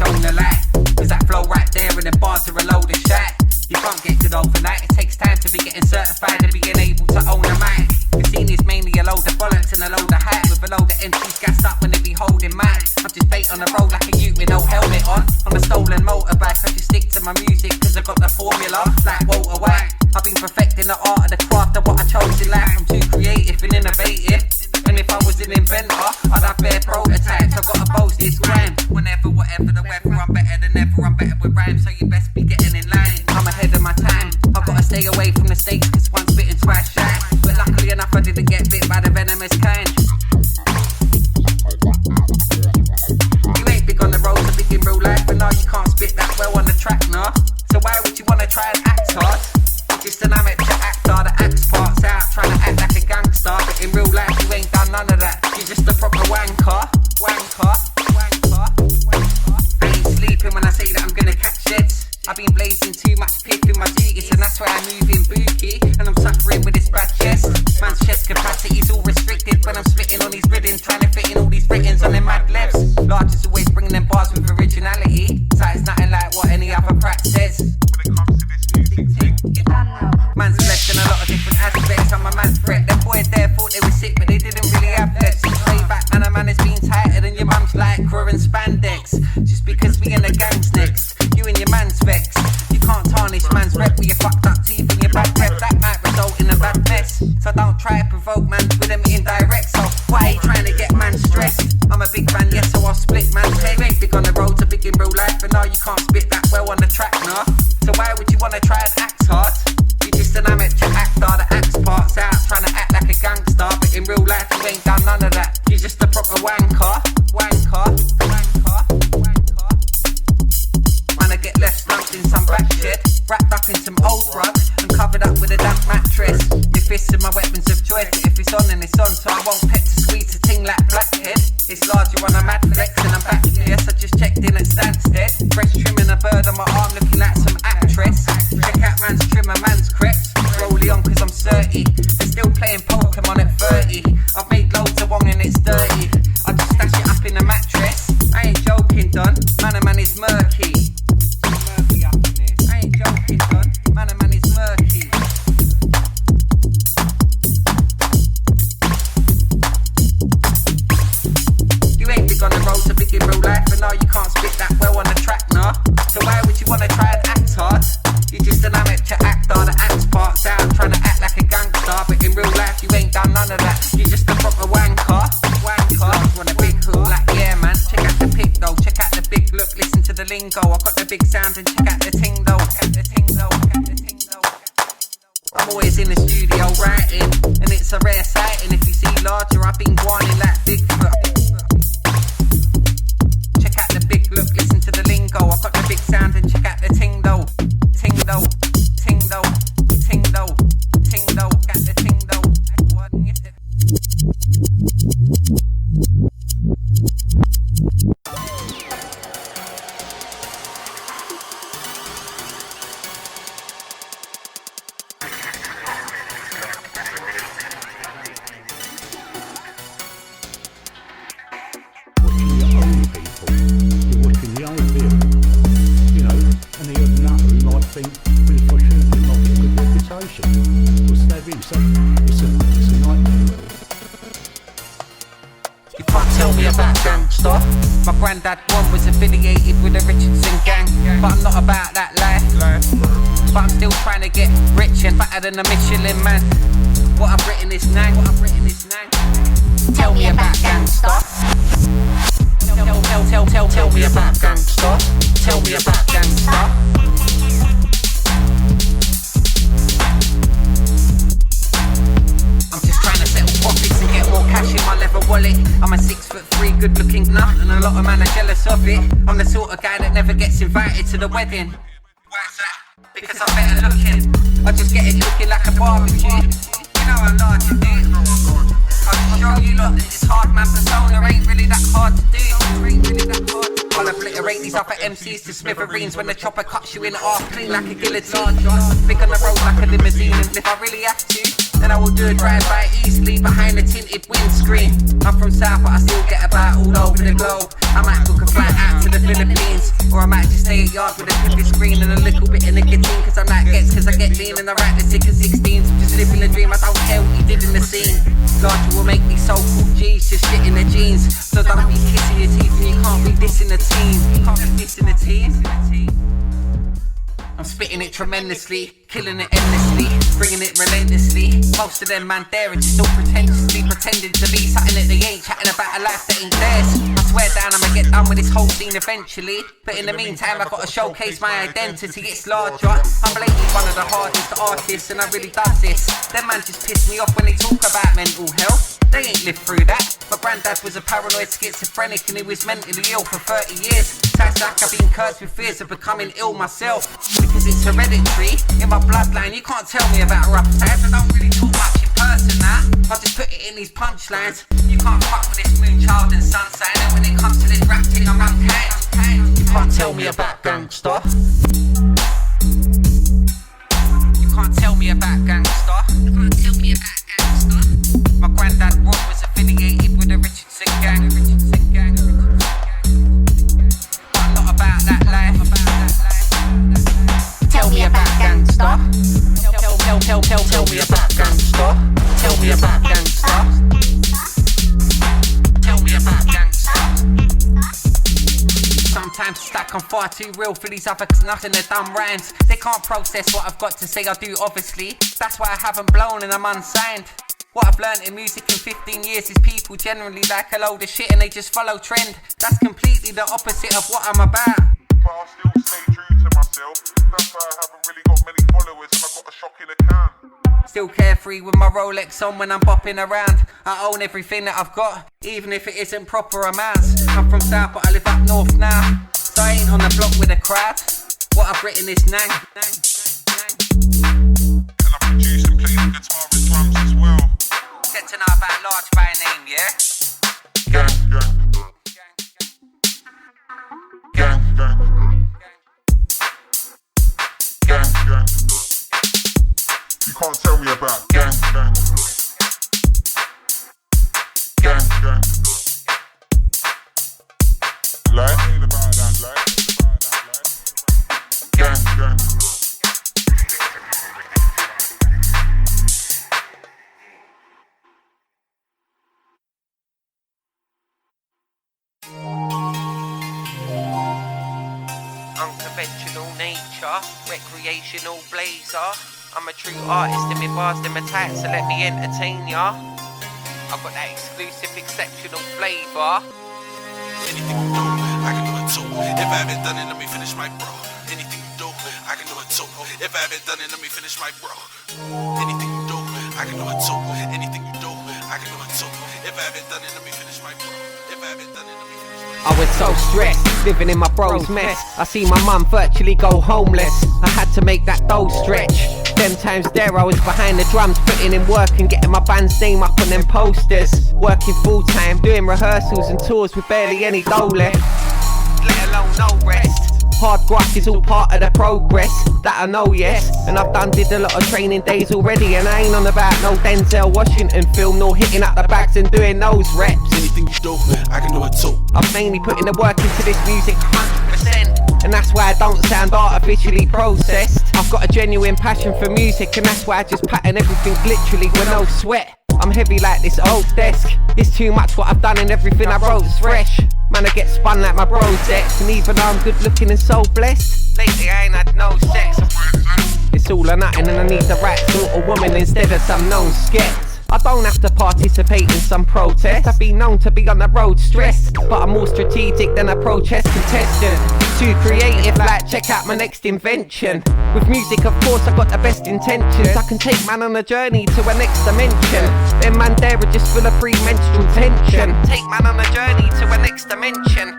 Speaker 1: Shown the light, cause that flow right there and the bars are a load of shit. You can't get good overnight, it takes time to be getting certified and being able to own a mic. The scene is mainly a load of bollocks and a load of hype, with a load of MCs gassed up when they be holding mic. I'm just bait on the road like a ute with no helmet on a stolen motorbike. I just stick to my music cause I got the formula, like Walter White. I've been perfecting the art of the craft of what I chose in life. I'm too creative and innovative. And if I was an inventor, I'd have bare prototypes. I've got to boast this grind. Whenever, whatever the weather, I'm better than ever. I'm better with rhymes, so you best be getting in line. I'm ahead of my time. I've got to stay away from the stakes, cause once bitten, twice shy. But luckily enough, I didn't get bit by the venomous kind. You ain't big on the road, so big in real life, but now you can't spit that well on the track, nah. So why would you wanna try and act hard? Just an amateur actor that acts parts out, trying to act like a gangster, but in real life you ain't done none of that. You're just a proper wanker. I ain't sleeping when I say that I'm gonna catch heads. I've been blazing too much pip in my duties, and that's why I'm moving bookie, and I'm suffering with this bad chest. Man's chest capacity's all restricted when I'm spitting on these rhythms, trying to fit in all these writtens on them mad lefts. Larjah's always bringing them bars with originality, so it's nothing like what any other prat says. When it comes to this music thing, man's blessed in a lot of different aspects. I'm a man's threat. Them boys there thought they were sick, but they didn't really have legs. Since way back, man, a man has been tighter than your mum's lycra and spandex. Just because we in the gang's next, you and your man's vexed. You can't tarnish man's rep with your fucked up teeth and your bad breath. That might result in a bad mess. So don't try to provoke man with them indirect. So why are you trying to get man stressed? I'm a big fan, yes, so I'll split man's head. You ain't big on the road, so big in real life, but now you can't spit that well on the track, nah. So why would you wanna try and act hard? You're just an amateur actor that acts parts out, trying to act like a gangster, but in real life you ain't done none of that. You're just a proper wanker. in some old rug and covered up with a damp mattress. Your fists are my weapons of choice. If it's on, then it's on, so I won't pet to squeeze a ting like blackhead. It's Larjah on a mad flex and I'm back. Yes, I just checked in at Stansted. Fresh trimming a bird on my arm, looking like some actress. Check out man's trimmer, man's crept. Rolly on cause I'm 30. They're still playing Pokemon at 30. I've made loads of wong and it's dirty. I just stash it up in the mattress. I ain't joking, done. Man is murky. Murky up in here. I ain't joking, done. Man is murky. You ain't big on the road, so big in real life, and now you can't spit that well on the track, nah. So why would you wanna try and act hard? You're just an amateur actor, the act parts out, trying to act like a gangster, but in real life you ain't done none of that. You're just a proper wanker. Want a big hook, like yeah man. Check out the pic though, check out the big look, listen to the lingo. I got the big sound and check out the ting though. I'm always in the studio writing, and it's a rare sighting. If you see Larjah, I've been whining like Bigfoot. Check out the big look, listen to the lingo. I got the big sound and check out the ting though. Ting though, ting though, ting though, ting though, got the ting though. What is it? My granddad one was affiliated with the Richardson gang, but I'm not about that life. But I'm still trying to get rich and better than a Michelin man. What I've written is nang. Tell me about gangsta. Tell me about gangsta. Tell me about gangsta. I'm just trying to settle profits and get more cash in my leather wallet. I'm a 6'3" good looking nut and a lot of men are jealous of it. I'm the sort of guy that never gets invited to the wedding. Why's that? Because I'm better looking. I just get it looking like a barbecue. You know how large it is. I'll just show you lot that this hard man persona ain't really that hard to do. I'll obliterate these other MCs to smithereens when the chopper cuts you in half clean like a guillotine. Big on the road like a limousine, and if I really have to, then I will do a drive-by easily behind a tinted windscreen. I'm from South, but I still get about all over the globe. I might book a flight out to the Philippines, or I might just stay at yard with a pippy screen and a little bit of nicotine, cause I'm like gets, cause I get lean and I write the sick of 16s. Just living the dream, I don't care what you did in the scene. Larjah will make these so-called G's just shit in their jeans. So don't be kissing your teeth and you can't be dissing the team. You can't be dissing the team. I'm spitting it tremendously, killing it endlessly, bringing it relentlessly. Most of them man there are just all pretentiously pretending to be something that they ain't, chatting about a life that ain't theirs. I swear down I'ma get done with this whole scene eventually, but in the meantime I gotta showcase my identity. It's Larjah. I'm blatantly one of the hardest artists and I really does this. Them man just piss me off when they talk about mental health. They ain't lived through that. My granddad was a paranoid schizophrenic and he was mentally ill for 30 years. Sounds like I've been cursed with fears of becoming ill myself, because it's hereditary in my bloodline. You can't tell me about rough times. I don't really talk much in person now. I just put it in these punchlines. You can't fuck with this moonchild and sunshine, and when it comes to this rap thing I'm unkind. You can't tell me about gangsta. You can't tell me about gangsta. You can't tell me about gangsta. My granddad Rod was affiliated with the Richardson gang. But I'm not about that life. Tell me about gangsta. Tell me about gangsta. Tell me about gangsta. Tell me about gangsta. Sometimes it's like I'm far too real for these other nothing they're dumb rhymes. They can't process what I've got to say, I do obviously. That's why I haven't blown and I'm unsigned. What I've learned in music in 15 years is people generally like a load of shit and they just follow trend. That's completely the opposite of what I'm about.
Speaker 2: But I'll still stay true to myself. That's why I haven't really got many followers and I got a shock in a can.
Speaker 1: Still carefree with my Rolex on when I'm bopping around. I own everything that I've got, even if it isn't proper amounts. I'm from South but I live up north now, so I ain't on the block with a crowd. What I've written is nang. to know about LargeByName, yeah?
Speaker 2: Gang, gang. Gang, gang. Gang, gang. You can't tell me about gang, gang. Gang, gang. Like, ain't about that, like. Gang, gang.
Speaker 1: Unconventional nature, recreational blazer. I'm a true artist and my bars, them are tight, so let me entertain ya. I've got that exclusive, exceptional flavour.
Speaker 9: Anything you do, I can do it too. If I haven't done it, let me finish my bro. Anything you do, I can do it too. If I haven't done it, let me finish my bro. Anything you do, I can do it too. Anything you do, I can do it too. If I haven't done it, let me finish my bro. If I haven't done it, let me finish my bro.
Speaker 1: I was so stressed, living in my bro's mess. I see my mum virtually go homeless. I had to make that dough stretch. Them times there I was behind the drums, putting in work and getting my band's name up on them posters. Working full time, doing rehearsals and tours with barely any dough left, let alone no rest. Hard graft is all part of the progress, that I know, yes. And I've did a lot of training days already, and I ain't on about no Denzel Washington film, nor hitting up the bags and doing those reps.
Speaker 9: Anything you do, I can do it too.
Speaker 1: I'm mainly putting the work into this music 100%, and that's why I don't sound artificially processed. I've got a genuine passion for music, and that's why I just pattern everything literally with no sweat. I'm heavy like this old desk. It's too much what I've done and everything I wrote's fresh. Man, I get spun like my bro's ex, and even though I'm good looking and so blessed, lately I ain't had no sex. It's all or nothing, and I need the right sort of woman instead of some known sketch. I don't have to participate in some protest. I've been known to be on the road stressed, but I'm more strategic than a protest contestant. Too creative, like check out my next invention. With music, of course, I got the best intentions. I can take man on a journey to a next dimension. Them man there are just full of premenstrual tension. Take man on a journey to a next dimension.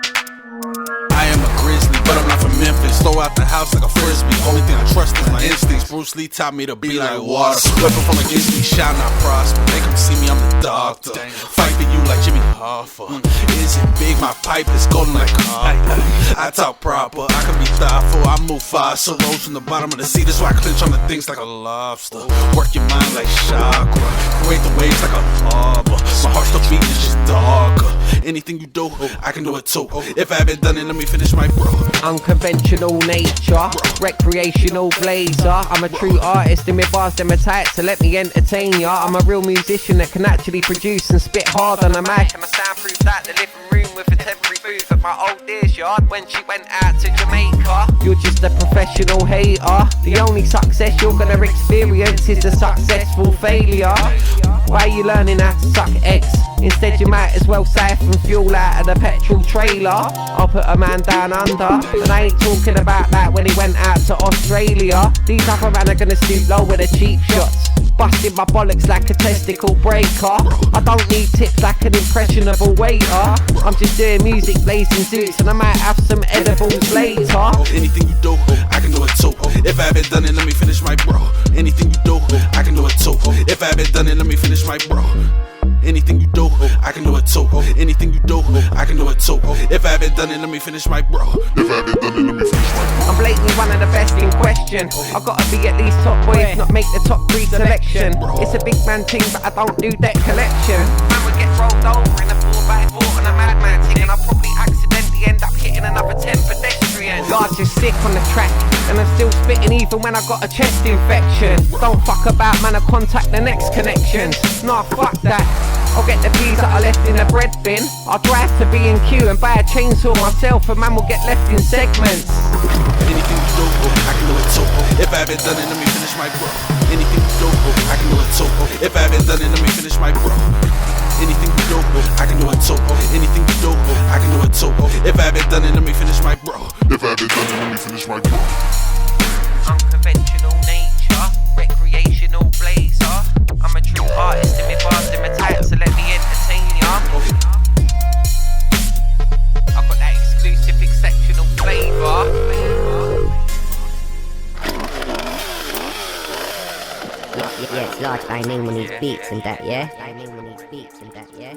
Speaker 9: I am a grizzly, but I'm not from Memphis. Throw out the house like a frisbee. Only thing I trust is my instincts. Bruce Lee taught me to be like water. Weapon from against me shall not prosper. They come see me, I'm the doctor. Fight for you like Jimmy Hoffa. Is it big? My pipe is golden like copper. I talk proper, I can be thoughtful. I move fast, so lows from the bottom of the sea. That's why I clinch on the things like a lobster. Work your mind like chakra. Create the waves like a harbor. My heart still beating, it's just darker. Anything you do, I can do it too. If I haven't done it, let me finish my bro.
Speaker 1: Unconventional nature, recreational blazer. I'm a true artist and my bars them are tight, so let me entertain ya. I'm a real musician that can actually produce and spit hard on a mic, and my soundproof like the living room with a temporary booth at my old dear's yard when she went out to Jamaica. You're just a professional hater. The only success you're gonna experience is a successful failure. Why are you learning how to suck eggs? Instead you might as well siphon fuel out of the petrol trailer. I'll put a man down under, and I ain't talking about that when he went out to Australia. These other men are gonna stoop low with the cheap shots, busting my bollocks like a testicle breaker. I don't need tips like an impressionable waiter. I'm just doing music, blazing suits, and I might have some edibles later.
Speaker 9: Anything you do, I can do it too. If I haven't done it, let me finish my bro. Anything you do, I can do it too. If I haven't done it, let me finish my bro. Anything you do, I can do it too. Anything you do, I can do it too. If I haven't done it, let me finish my bro.
Speaker 2: If I haven't done it, let me finish my bro.
Speaker 1: I'm blatantly one of the best in question. I gotta be at least top boy, if not make the top 3 selection. It's a big man thing, but I don't do debt collection. Man would get rolled over in a 4x4 on a madman thing, and I'll probably accidentally end up hitting another 10 pedestrians. Larjah's sick on the track, and I'm still spitting even when I got a chest infection. Don't fuck about, man, I contact the next connections. Nah, fuck that. I'll get the peas that I left in the bread bin. I'll drive to B&Q and buy a chainsaw myself, and man will get left in segments.
Speaker 9: Anything you do, I can do it too. If I haven't done it, let me finish my bro. Anything you do, I can do it too. If I haven't done it, let me finish my bro. Anything you do, I can do it too. Anything you do, I can do it too. If I haven't done it, let me finish my bro.
Speaker 2: If I haven't done it, let me finish my bro.
Speaker 1: Unconventional nature, recreational blazer. I'm a true artist and my bars them are tight, so let me entertain ya. I've got that exclusive, exceptional flavour.
Speaker 10: Yeah, it's LargeByName on these beats and that, yeah? these beats and that, yeah?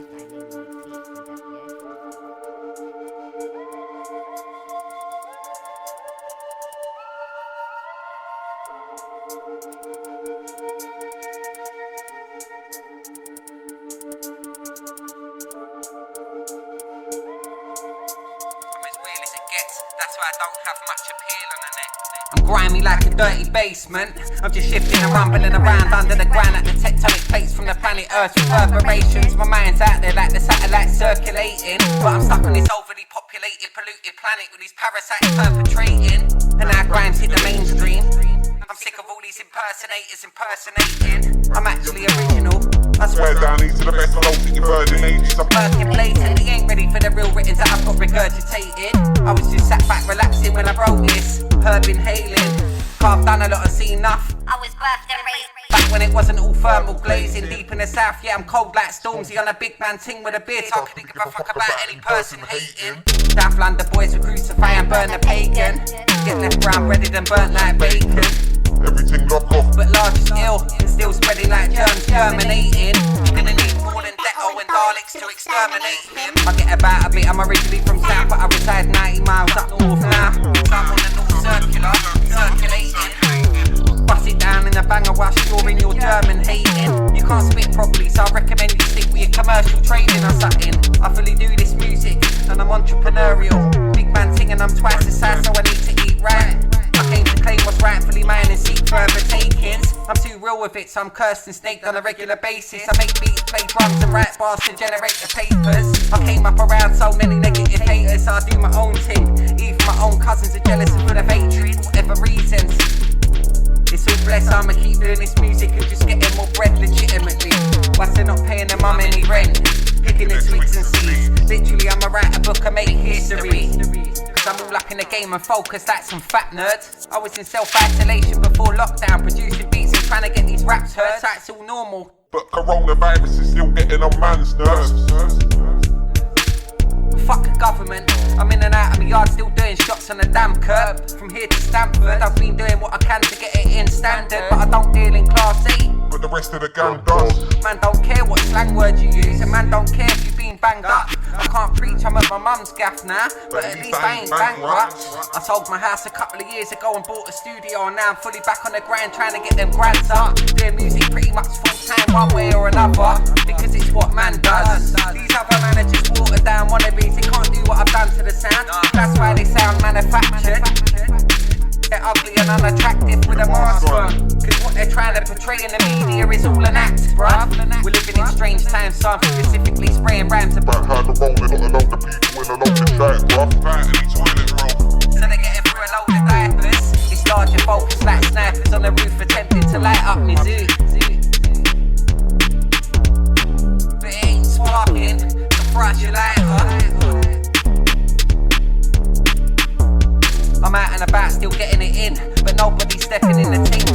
Speaker 1: That's why I don't have much appeal on the net. I'm grimy like a dirty basement. I'm just shifting and rumbling around under the ground like the tectonic plates from the planet Earth's reverberations. My mind's out there like the satellites circulating, but I'm stuck on this overly populated, polluted planet with these parasites perpetrating. And now grime's hit the mainstream. I'm sick of all these impersonators impersonating. I'm actually original. I swear
Speaker 2: down east to the best, I don't think you're virgin ages.
Speaker 1: I'm working blatant, they ain't ready for the real written that I've got regurgitated. I was just sat back relaxing when I wrote this. Herb inhaling, carved done a lot of seen enough.
Speaker 5: I was birthed and raised.
Speaker 1: Back when it wasn't all thermal glazing, deep in the south, yeah, I'm cold like Stormzy on a big man ting with a beard, so I couldn't give a fuck about any person hating. South London boys would crucify and burn the pagan. Get left brown breaded and burnt like bacon.
Speaker 2: Everything knock off.
Speaker 1: But Larjah's ill, and still spreading like germs, germinating. You're gonna need more than Deco and Daleks to exterminate him. I get about a bit, I'm originally from South, but I reside 90 miles up north now. So I'm on the North Circular, circulating. Bust it down in a banger whilst you're in your German hating. You can't spit properly, so I recommend you stick with your commercial trading or something. I fully do this music, and I'm entrepreneurial. Big man ting and I'm twice the size, so I need to eat right. I came to claim what's rightfully mine and seek further takings. I'm too real with it, so I'm cursed and snaked on a regular basis. I make beats, play drums and write bars to generate the papers. I came up around so many negative haters, so I do my own thing. Even my own cousins are jealous and full of hatred, whatever reasons. It's all blessed, I'ma keep doing this music and just getting more bread legitimately. Whilst they're not paying their mum any rent, picking the sweets and seeds. Literally, I'ma write a book and make history. I'm all up in the game and focused like some fat nerds. I was in self-isolation before lockdown, producing beats and trying to get these raps heard, so it's all normal.
Speaker 2: But coronavirus is still getting on man's nerves.
Speaker 1: Fuck a government, I'm in and out of my yard still doing shots on the damn curb. From here to Stamford, I've been doing what I can to get it in standard, but I don't deal in class A.
Speaker 2: But the rest of the gang does.
Speaker 1: Man don't care what slang word you use, and man don't care if you've been banged up. I can't preach, I'm at my mum's gaff now, but at least I ain't bankrupt. I sold my house a couple of years ago and bought a studio, and now I'm fully back on the grind trying to get them grants up. Doing music pretty much full time one way or another, because it's what man does. These other managers water down wannabes, they can't do what I've done to the sound. That's why they sound manufactured. They're ugly and unattractive with a mask on, cause what they're trying to portray in the media is all an act, bruh. We're living in strange times, so I'm specifically spraying rhymes
Speaker 2: about how the rolling, not a load of people in a load of shite, bruh. Right in the toilet roll.
Speaker 1: So they're getting through a load of diapers. It's Larjah focus like snipers on the roof attempting to light up me zoo. But it ain't sparking, so brush your lighter. I'm out and about still getting it in, but nobody's stepping in the ting.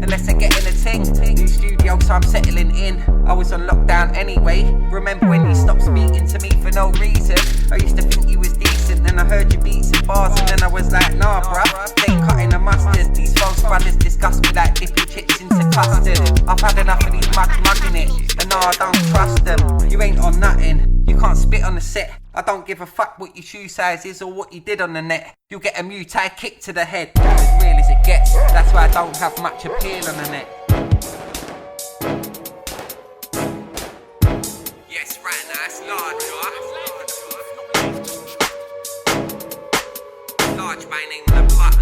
Speaker 1: Unless they're getting a ting. New studio, so I'm settling in. I was on lockdown anyway. Remember when you stopped speaking to me for no reason? I used to think you was decent, then I heard your beats and bars, and then I was like, nah bruh, they ain't cutting the mustard. These false brothers disgust me like dipping chips into custard. I've had enough of these mugging it, and no, I don't trust them. You ain't on nothing, you can't spit on the set. I don't give a fuck what your shoe size is or what you did on the net. You'll get a mutai kick to the head. As real as it gets, that's why I don't have much appeal on the net. Yes, right now it's Larjah. LargeByName on the button.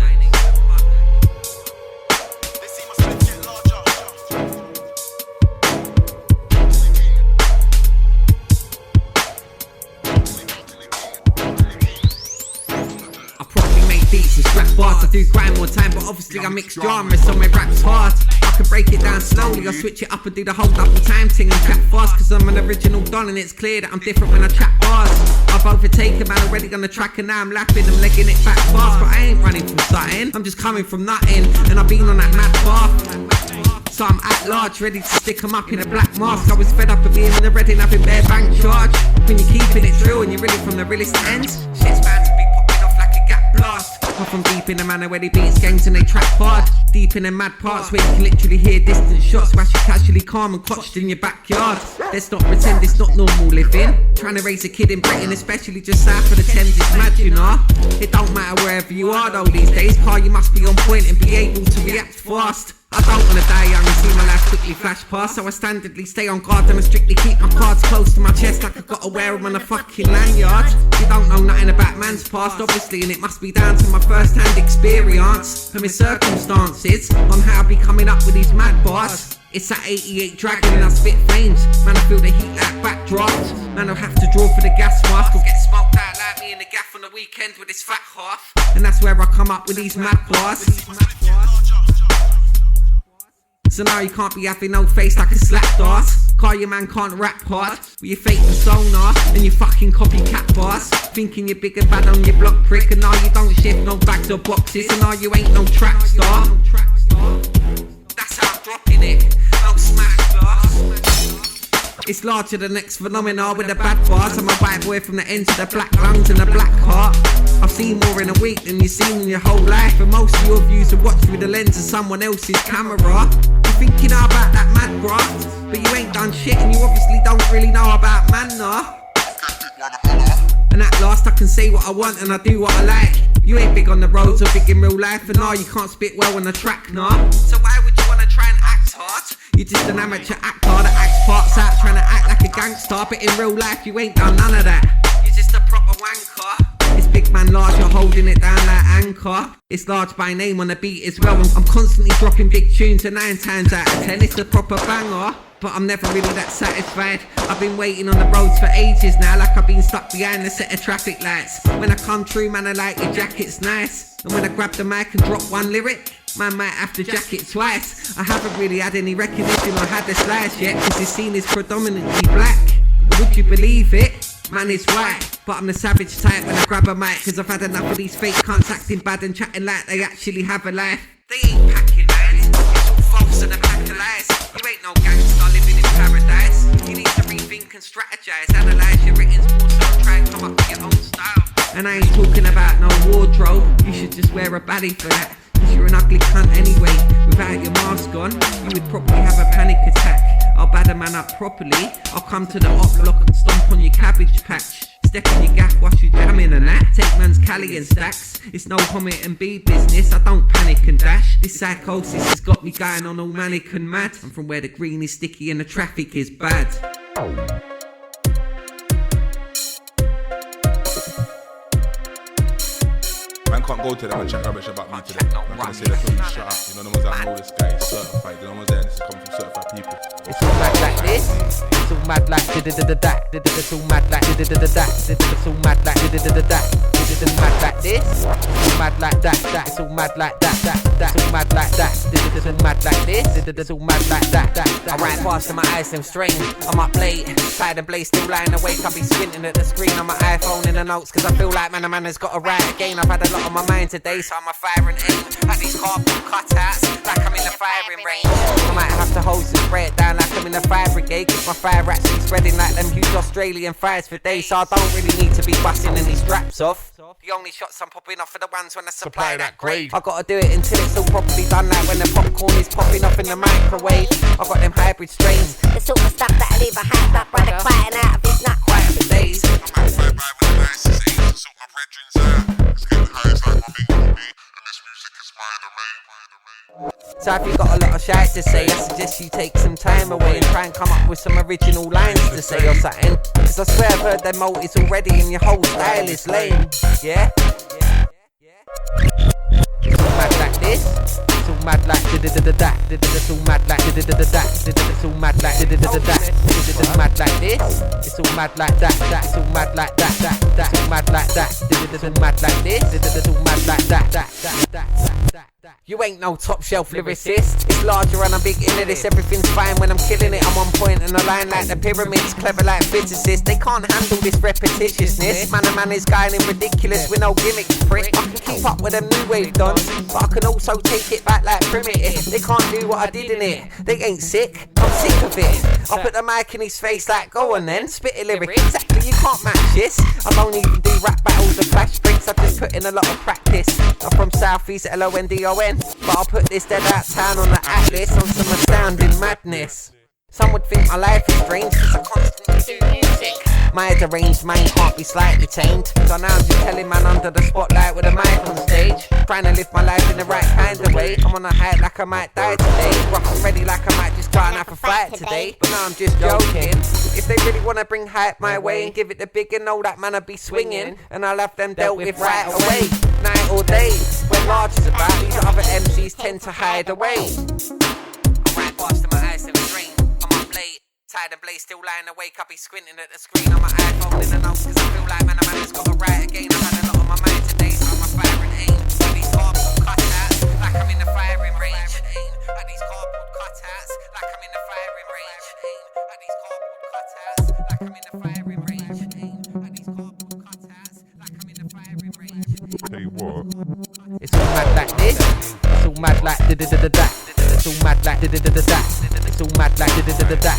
Speaker 1: Beats and scrap bars, I do grind more time, but obviously I mix genres, so my rap's hard. I can break it down slowly, I switch it up and do the whole double time thing and trap fast, cause I'm an original don and it's clear that I'm different when I trap bars. I've overtaken man already on the track and now I'm lapping, I'm legging it back fast, but I ain't running from something, I'm just coming from nothing, and I've been on that mad path. So I'm at large, ready to stick 'em up in a black mask. I was fed up of being in the red and having bare bank charge. When you're keeping it true and you're really from the realest ends, shit's bound to be popping off like a gap blast. proper from deep in the manner where they beats gangs and they trap hard. Deep in the mad parts where you can literally hear distant shots. Whilst you're casually calm and clutched in your backyard. Let's not pretend it's not normal living. Trying to raise a kid in Britain, especially just south of the Thames, is mad, you know. It don't matter wherever you are though these days. Car, you must be on point and be able to react fast. I don't wanna die young and see my life quickly flash past, so I standardly stay on guard and I strictly keep my cards close to my chest like I gotta wear them on a fucking lanyard. You don't know nothing about man's past, obviously, and it must be down to my first-hand experience and my circumstances on how I be coming up with these mad bars. It's that 88 dragon and I spit flames. Man, I feel the heat like backdraft. Man, I'll have to draw for the gas mask or get smoked out like me in the gaff on the weekend with this fat half. And that's where I come up with these mad bars. So now you can't be having no face like a slapped ass. Car, your man can't rap hard with your fake persona and your fucking copycat bars. Thinking you're big and bad on your block prick, and now you don't shift no bags or boxes, and now you ain't no track star. That's how I'm dropping it, no smash glass. It's larger than next phenomena with the bad bars. I'm a white boy from the ends of the black lungs and the black heart. I've seen more in a week than you've seen in your whole life, and most of your views are watched through the lens of someone else's camera. You think you know about that mad graft, but you ain't done shit, and you obviously don't really know about man, nah. And at last I can say what I want and I do what I like. You ain't big on the roads or big in real life, and nah, you can't spit well on the track, nah. So why would you wanna try and act hard? You're just an amateur actor that acts parts out, trying to act like a gangster, but in real life you ain't done none of that. You're just a proper wanker. It's big man Larjah holding it down like anchor. It's LargeByName on the beat as well. I'm constantly dropping big tunes, and 9 times out of 10 it's a proper banger. But I'm never really that satisfied. I've been waiting on the roads for ages now, like I've been stuck behind a set of traffic lights. When I come through, man, I like your jacket's nice. And when I grab the mic and drop one lyric, man might have to jack it twice. I haven't really had any recognition or had the slice yet, cause this scene is predominantly black. Would you believe it? Man is white, but I'm the savage type when I grab a mic, cause I've had enough of these fake cunts acting bad and chatting like they actually have a life. They ain't packing lines, it's all false and a pack of lies. You ain't no gangster living in paradise. You need to rethink and strategize, analyze your written more so try and come up with your own style. And I ain't talking about no wardrobe, you should just wear a baddie for that. Cause you're an ugly cunt anyway, without your mask on, you would probably have a panic attack. I'll bad a man up properly, I'll come to the op block and stomp on your cabbage patch. Step in your gaff whilst you jamming and that. Take man's cali and stacks. It's no Hommit and B business, I don't panic and dash. This psychosis has got me going on all manic and mad. I'm from where the green is sticky and the traffic is bad.
Speaker 9: Man can't go to them and chat rubbish about me today. I'm gonna say that from shut up. You know the ones that know this guy is certified. The ones that this is coming from certified people.
Speaker 8: It's all mad like this. It's all mad like da-da-da-da-da. It's all mad like da-da-da-da-da. It's all mad like da-da-da-da-da. It's all mad like this. It's all mad like that. It's all mad like that. It's all mad like that. It's all mad like this. It's all mad like that. I ride past and my eyes them strain. I'm up late, tired and blaze, still lying awake. I be squinting at the screen on my iPhone in the notes, cause I feel like man has got to write again. I've had a lot on my mind today, so I'm a fire and aim at these cardboard cutouts like I'm in the firing range. I might have to hold and spray it down like I'm in the fire brigade, cause my fire actually spreading like them huge Australian fires for days. So I don't really need to be busting any straps off. The only shots I'm popping off are the ones when I supply that grade. I gotta do it until it's all properly done, like when the popcorn is popping up in the microwave. I got them hybrid strains,
Speaker 5: The sort of stuff that'll leave a hype up brother quiet out of his nut
Speaker 8: quiet for days.
Speaker 2: I'm outside by with the nicest aims to sort my brethrens out. It's getting high, it's like my main hobby, and this music is my domain.
Speaker 8: So if you got a lot of shit to say, I suggest you take some time away and try and come up with some original lines to say or something. Cause I swear I've heard them motives already and your whole style is lame. Yeah? It's all mad like this. It's all mad like da-da-da-da-da. It's all mad like da-da-da-da-da. It's all mad like da-da-da-da-da. It's mad like this. It's all mad like that. It's all mad like that. It's all mad like that. It's all mad like this. It's all mad like that. You ain't no top shelf lyricist. It's Larjah and I'm big into this. Everything's fine when I'm killing it. I'm on point and aligned like the pyramids. Clever like physicists. They can't handle this repetitiousness. Man is guiding ridiculous with no gimmicks, prick. I can keep
Speaker 1: up with them new wave dons, but I can also take it back like primitive. They can't do what I did in it. They ain't sick, I'm sick of it. I put the mic in his face like, go on then, spit a lyric. Exactly, you can't match this. I don't even do rap battles or flash breaks. I just put in a lot of practice. I'm from South East LONDON, but I'll put this dead out town on the atlas on some astounding madness. Some would think my life is strange, cause I constantly do music. My deranged mind can't be slightly tamed, so now I'm just telling man under the spotlight with a mic on stage, trying to live my life in the right kind of way. I'm on a hype like I might die today, rough and ready like I might just go out and have a fight today. But no, I'm just joking. If they really wanna bring hype my way and give it the big and know that man I'll be swinging, and I'll have them dealt with right away. Night or day, when Larjah's about, these other MCs tend to hide away. I'm right past my eyes in the drain. Tired and blade, still lying awake, I'll be squinting at the screen on my iPhone in the notes, cause I feel like man, a man has got to write again. I've had a lot on my mind today, so I'm a firing aim. At these cardboard cutouts, like I'm in the firing range. At these cardboard cutouts, like I'm in the firing range. At these cardboard cutouts, like I'm in the firing range. At these cardboard cutouts, like I'm in the firing range.
Speaker 10: Hey, what?
Speaker 1: It's all mad like this, it's all mad like da-da-da-da-da. It's all mad like da-da-da-da-da. It's all mad like da-da-da-da-da.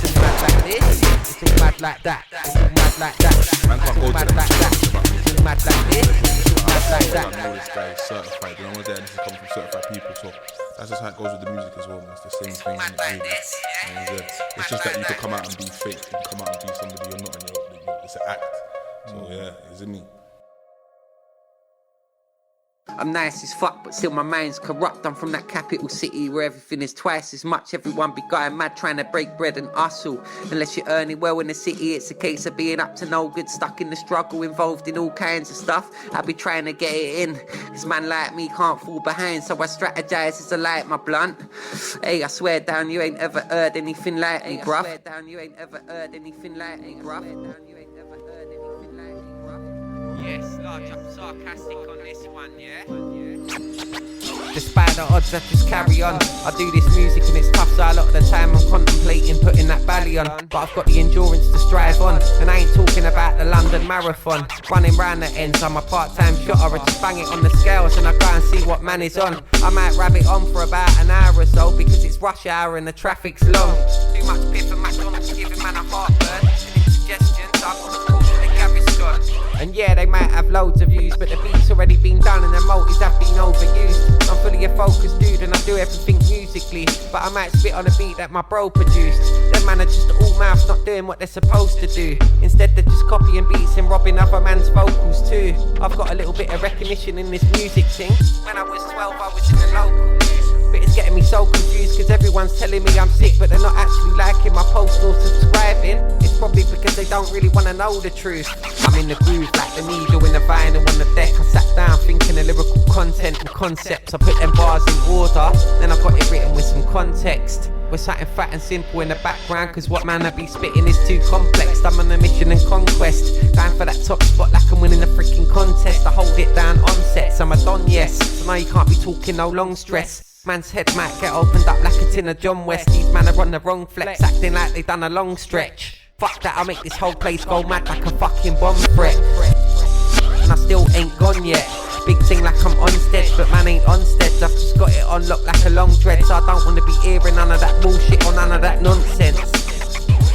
Speaker 1: It's all mad like this, it's all mad like that. It's all mad like that. It's all mad like that. It's all mad like this, it's all mad like that.
Speaker 9: I know this guy is certified, you know what, this is coming from certified people, so that's just how it goes with the music as well, man. It's the same thing. Really. It's just that you can come out and be fake, you can come out and be somebody you're not, and it's an act. So yeah, isn't it?
Speaker 1: I'm nice as fuck, but still my mind's corrupt. I'm from that capital city where everything is twice as much. Everyone be going mad trying to break bread and hustle. Unless you're earning well in the city, it's a case of being up to no good, stuck in the struggle, involved in all kinds of stuff. I be trying to get it in. This man like me can't fall behind, so I strategize as I light my blunt. Hey, I swear down, you ain't ever heard anything like me, bruv. I swear down, you ain't ever heard anything like me, bruv. Yes, Larjah, sarcastic on this one, yeah? Despite the odds, I just carry on. I do this music and it's tough, so a lot of the time I'm contemplating putting that belly on. But I've got the endurance to strive on, and I ain't talking about the London Marathon. Running round the ends, I'm a part-time shotter. I just bang it on the scales and I go and see what man is on. I might rab it on for about an hour or so, because it's rush hour and the traffic's long. Too much piff and McDonald's giving man a heartburn. Any suggestions, I've got to talk to the Gaviscon. And yeah, they might have loads of views, but the beat's already been done and the motives have been overused. I'm fully a focused dude and I do everything musically, but I might spit on a beat that my bro produced. Them man are just all mouths, not doing what they're supposed to do. Instead they're just copying beats and robbing other man's vocals too. I've got a little bit of recognition in this music thing. When I was 12 I was in the local news, but it's getting me so confused, cause everyone's telling me I'm sick, but they're not actually liking my post or subscribing. It's probably because they don't really want to know the truth. I'm in the groove like the needle in the vinyl on the deck. I sat down thinking of lyrical content and concepts. I put them bars in order, then I got it written with some context. With something fat and simple in the background, cause what man I be spitting is too complex. I'm on a mission and conquest, going for that top spot like I'm winning a freaking contest. I hold it down on sets, I'm a don, yes. So now you can't be talking no long stress. Man's head might get opened up like a tin of John West. These man are on the wrong flex, acting like they done a long stretch. Fuck that, I'll make this whole place go mad like a fucking bomb threat. And I still ain't gone yet. Big thing like I'm on stage, but man ain't on stage. I've just got it on lock like a long dread, so I don't wanna be hearing none of that bullshit or none of that nonsense.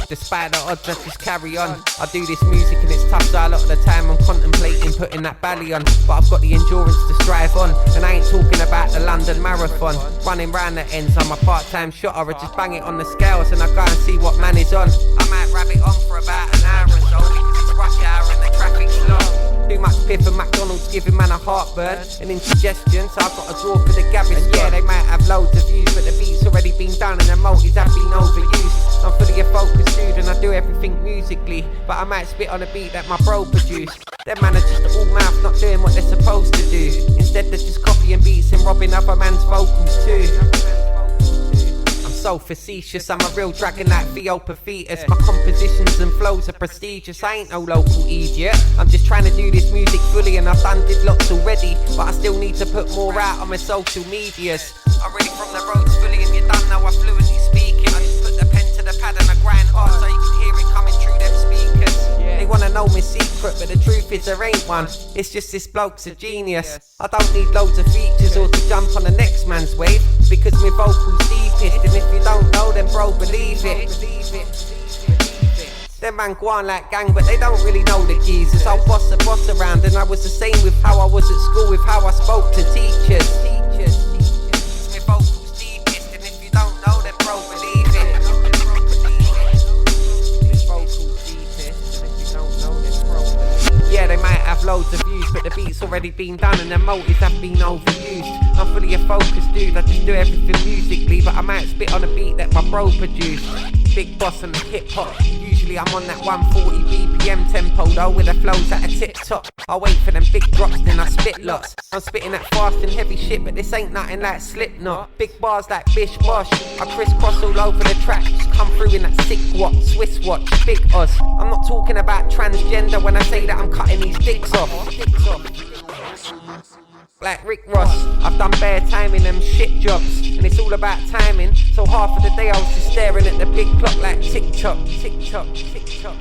Speaker 1: Despite the odds, I just carry on. I do this music and it's tough, so a lot of the time I'm contemplating putting that belly on. But I've got the endurance to strive on, and I ain't talking about the London Marathon. Running round the ends, I'm a part-time shotter. I just bang it on the scales and I go and see what man is on. I might rab it on for about an hour or so, because it's rush hour and the traffic's long. Too much piff and McDonald's giving man a heartburn and indigestion, so I've got to draw for the Gaviscon. And yeah, they might have loads of views, but the beat's already been done and the motives have been overused. I'm fully a focused dude and I do everything musically, but I might spit on a beat that my bro produced. Them man are just all mouth, not doing what they're supposed to do. Instead they're just copying beats and robbing other man's vocals too. So facetious, I'm a real dragon like Theopophetus. My compositions and flows are prestigious, I ain't no local idiot. I'm just trying to do this music fully and I've done did lots already, but I still need to put more out on my social medias. I'm ready from the roads fully and you don't know I fluently speaking. I just put the pen to the pad and I grind hard so you can hear it coming through them speakers. They wanna know my secret, but the truth is there ain't one. It's just this bloke's a genius. I don't need loads of features or to jump on the next man's wave, because my vocal's deepest, and if you don't know then bro, believe it. Them man go on like gang, but they don't really know the geezers. I'll boss the boss around, and I was the same with how I was at school, with how I spoke to teachers. My vocal's deepest, and if you don't know then bro, believe it. Yeah, they might have loads of views, but the beat's already been done and the motives have been overused. I'm fully a focused dude, I just do everything musically, but I might spit on a beat that my bro produced. Big boss on the hip hop. Usually I'm on that 140 BPM tempo though, with the flows at a tip top. I wait for them big drops, then I spit lots. I'm spitting that fast and heavy shit, but this ain't nothing like Slipknot. Big bars like Bish Bosh. I crisscross all over the track, just come through in that sick watch, Swiss watch, big Oddz. I'm not talking about transgender when I say that I'm cutting these dicks off. Like Rick Ross, I've done bare time in them shit jobs, and it's all about timing. So half of the day I was just staring at the big clock like tick tock, tick tock, tick tock.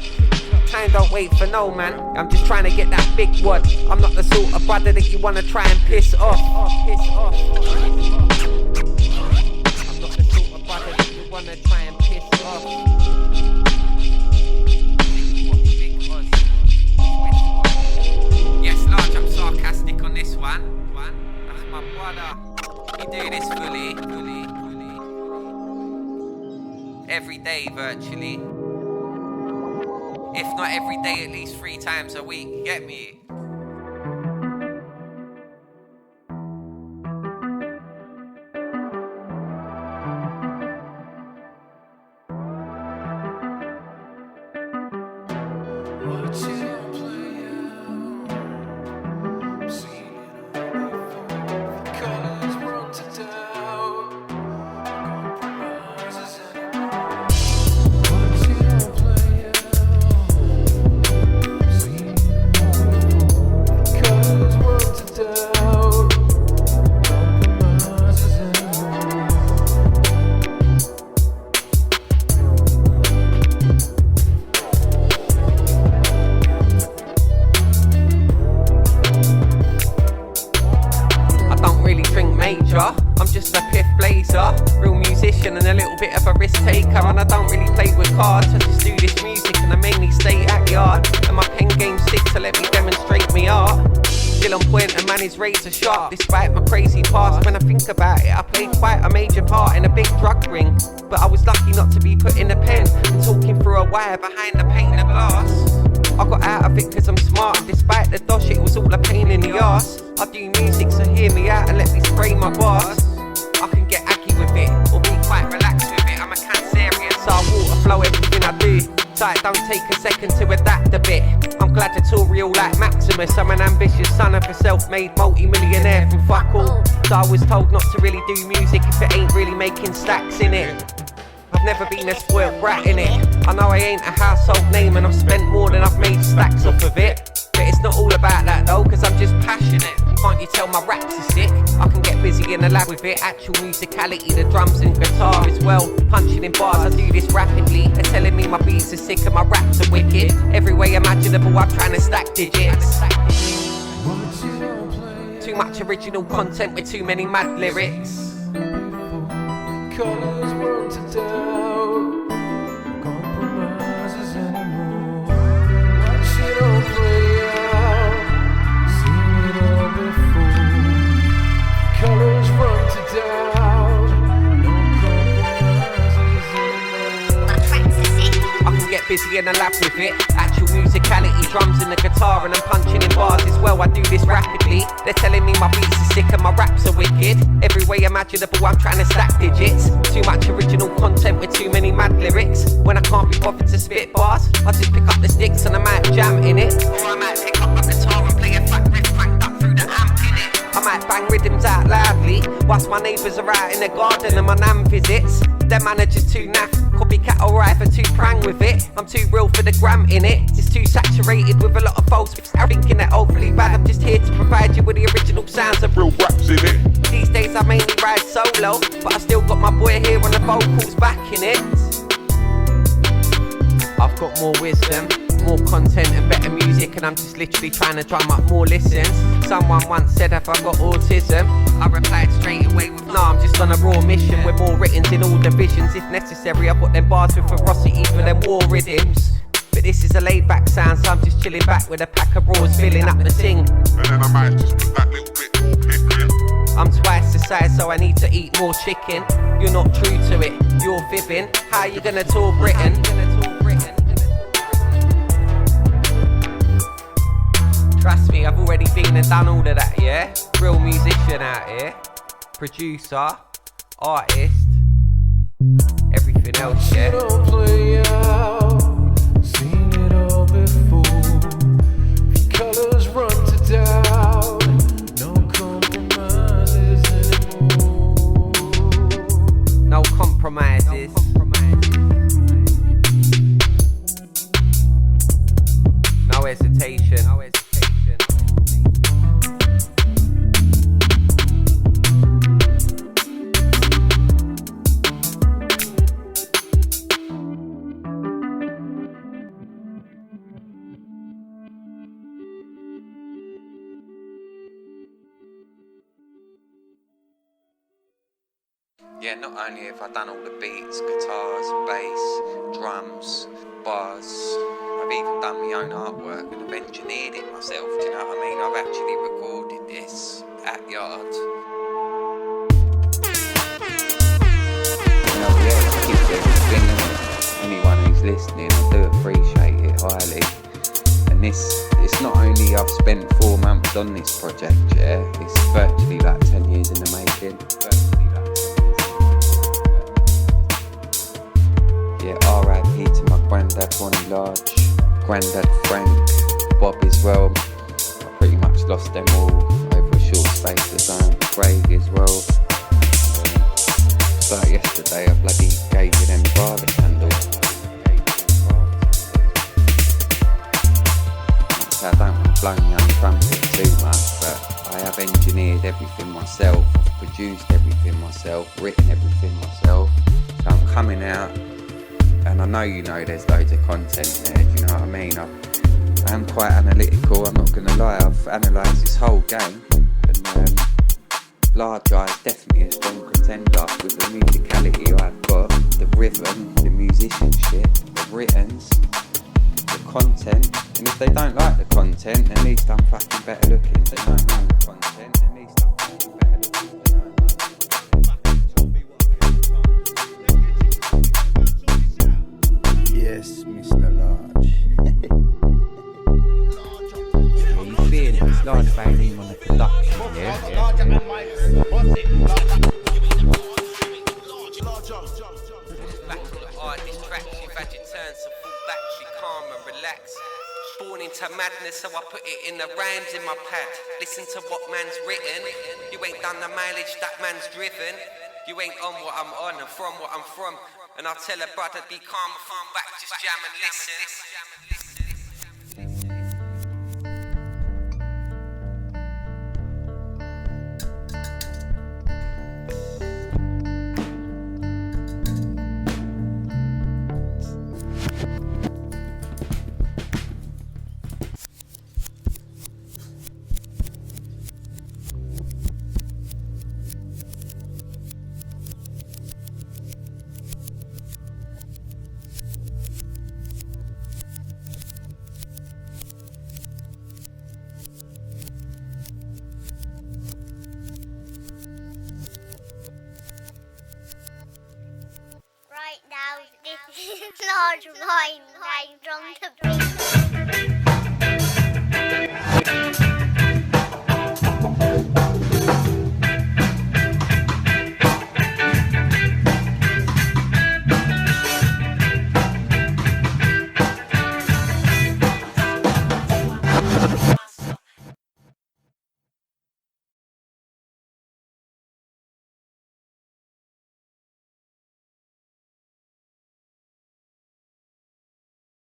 Speaker 1: Time don't wait for no man, I'm just trying to get that big wad. I'm not the sort of brother that you wanna try and piss off. I'm not the sort of brother that you wanna try and piss off. Yes, Large, I'm sarcastic on this one. That's my brother. We do this fully. Every day, virtually. If not every day, at least 3 times a week. Get me? I'm just a piff blazer, real musician and a little bit of a risk taker. And I don't really play with cards, I just do this music and I mainly stay at yard. And my pen game sticks to let me demonstrate me art. Still on point and man is razor sharp, despite my crazy past. When I think about it, I played quite a major part in a big drug ring. But I was lucky not to be put in a pen and talking through a wire behind the pane of glass. I got out of it cause I'm smart, and despite the dosh it was all a pain in the arse. I do music so hear me out and let me spray my bars. I can get acky with it, or be quite relaxed with it. I'm a Cancerian, so I water flow everything I do, so it don't take a second to adapt a bit. I'm gladiatorial like Maximus, I'm an ambitious son of a self-made multi-millionaire from fuck all. So I was told not to really do music if it ain't really making stacks in it. I've never been a spoiled brat in it. I know I ain't a household name and I've spent more than I've made stacks off of it. But it's not all about that though, cause I'm just passionate. Can't you tell my raps are sick? I can get busy in the lab with it. Actual musicality, the drums and guitar as well. Punching in bars, I do this rapidly. They're telling me my beats are sick and my raps are wicked. Every way imaginable, I'm trying to stack digits. Too much original content with too many mad lyrics.
Speaker 10: Colours work to doubt, compromises anymore. Watch it all play out, seen it all before. Colours run to doubt, no compromises anymore.
Speaker 1: I can get busy in the lab with it. Actual musicality, drums and the guitar, and I'm punching in bars as well. I do this rapidly. They're telling me my beats are sick and my raps are wicked. Every way imaginable, I'm trying to stack digits. Too much original content with too many mad lyrics. When I can't be bothered to spit bars, I just pick up the sticks and I might jam in it. Or I might pick up my guitar and play a fat riff cranked up through the amp in it. I might bang rhythms out loudly whilst my neighbours are out in the garden and my nan visits. Their manager's too naff, copycat alright for too prang with it. I'm too real for the gram in it. It's too saturated with a lot of false riffs. I'm thinking that overly bad. I'm just here to provide you with the original sounds of real raps in it. These days I mainly ride solo, but I still got my boy here on the vocals backing it. I've got more wisdom, more content and better music, and I'm just literally trying to drum up more listens. Someone once said, have I got autism? I replied straight away with, no, I'm just on a raw mission with more writtens in all divisions. If necessary, I've got them bars with ferocity for them war rhythms. But this is a laid back sound, so I'm just chilling back with a pack of raws filling up the Ting.
Speaker 2: And then I might just put that little bit more picking.
Speaker 1: I'm twice the size, so I need to eat more chicken. You're not true to it, you're fibbing. How you gonna talk Britain? Trust me, I've already been and done all of that, yeah? Real musician out here. Producer, artist, everything else, yeah?
Speaker 10: Don't play out, seen it all before. Colors run to doubt, no compromises anymore.
Speaker 1: No compromises. No hesitation. No hesitation.
Speaker 3: Yeah, not only have I done all the beats, guitars, bass, drums, bars, I've even done my own artwork and I've engineered it myself, do you know what I mean? I've actually recorded this at Yard. Yeah, keep everything, anyone who's listening, I do appreciate it highly. And it's not only I've spent 4 months on this project, yeah, it's virtually like 10 years in the making. Yeah, R.I.P. to my granddad, Bonnie Large, granddad Frank, Bob as well. I pretty much lost them all over a short space of time. Craig as well. But yesterday I bloody gave you them father candles. I don't want to blow my own trumpet too much, but I have engineered everything myself, I've produced everything myself, written everything myself. So I'm coming out. And I know you know there's loads of content there, do you know what I mean? I am quite analytical, I'm not going to lie, I've analysed this whole game. And Larjah is definitely a strong contender with the musicality I've got, the rhythm, the musicianship, the writtens, the content. And if they don't like the content, at least I'm fucking better looking. If they don't know the content, at least I'm fucking better looking.
Speaker 11: Yes, Mr. Large.
Speaker 12: Yeah, you feel it, it's LargeByName on the production, yeah?
Speaker 1: Back to the hardest tracks, you've had your turn, so full battery, calm and relax. Born into madness, so I put it in the rhymes in my pad. Listen to what man's written. You ain't done the mileage that man's driven. You ain't on what I'm on and from what I'm from. And I'll tell a brother, be calm, fall back, just jam and listen.
Speaker 5: Right now, this is LargeByName on the beat.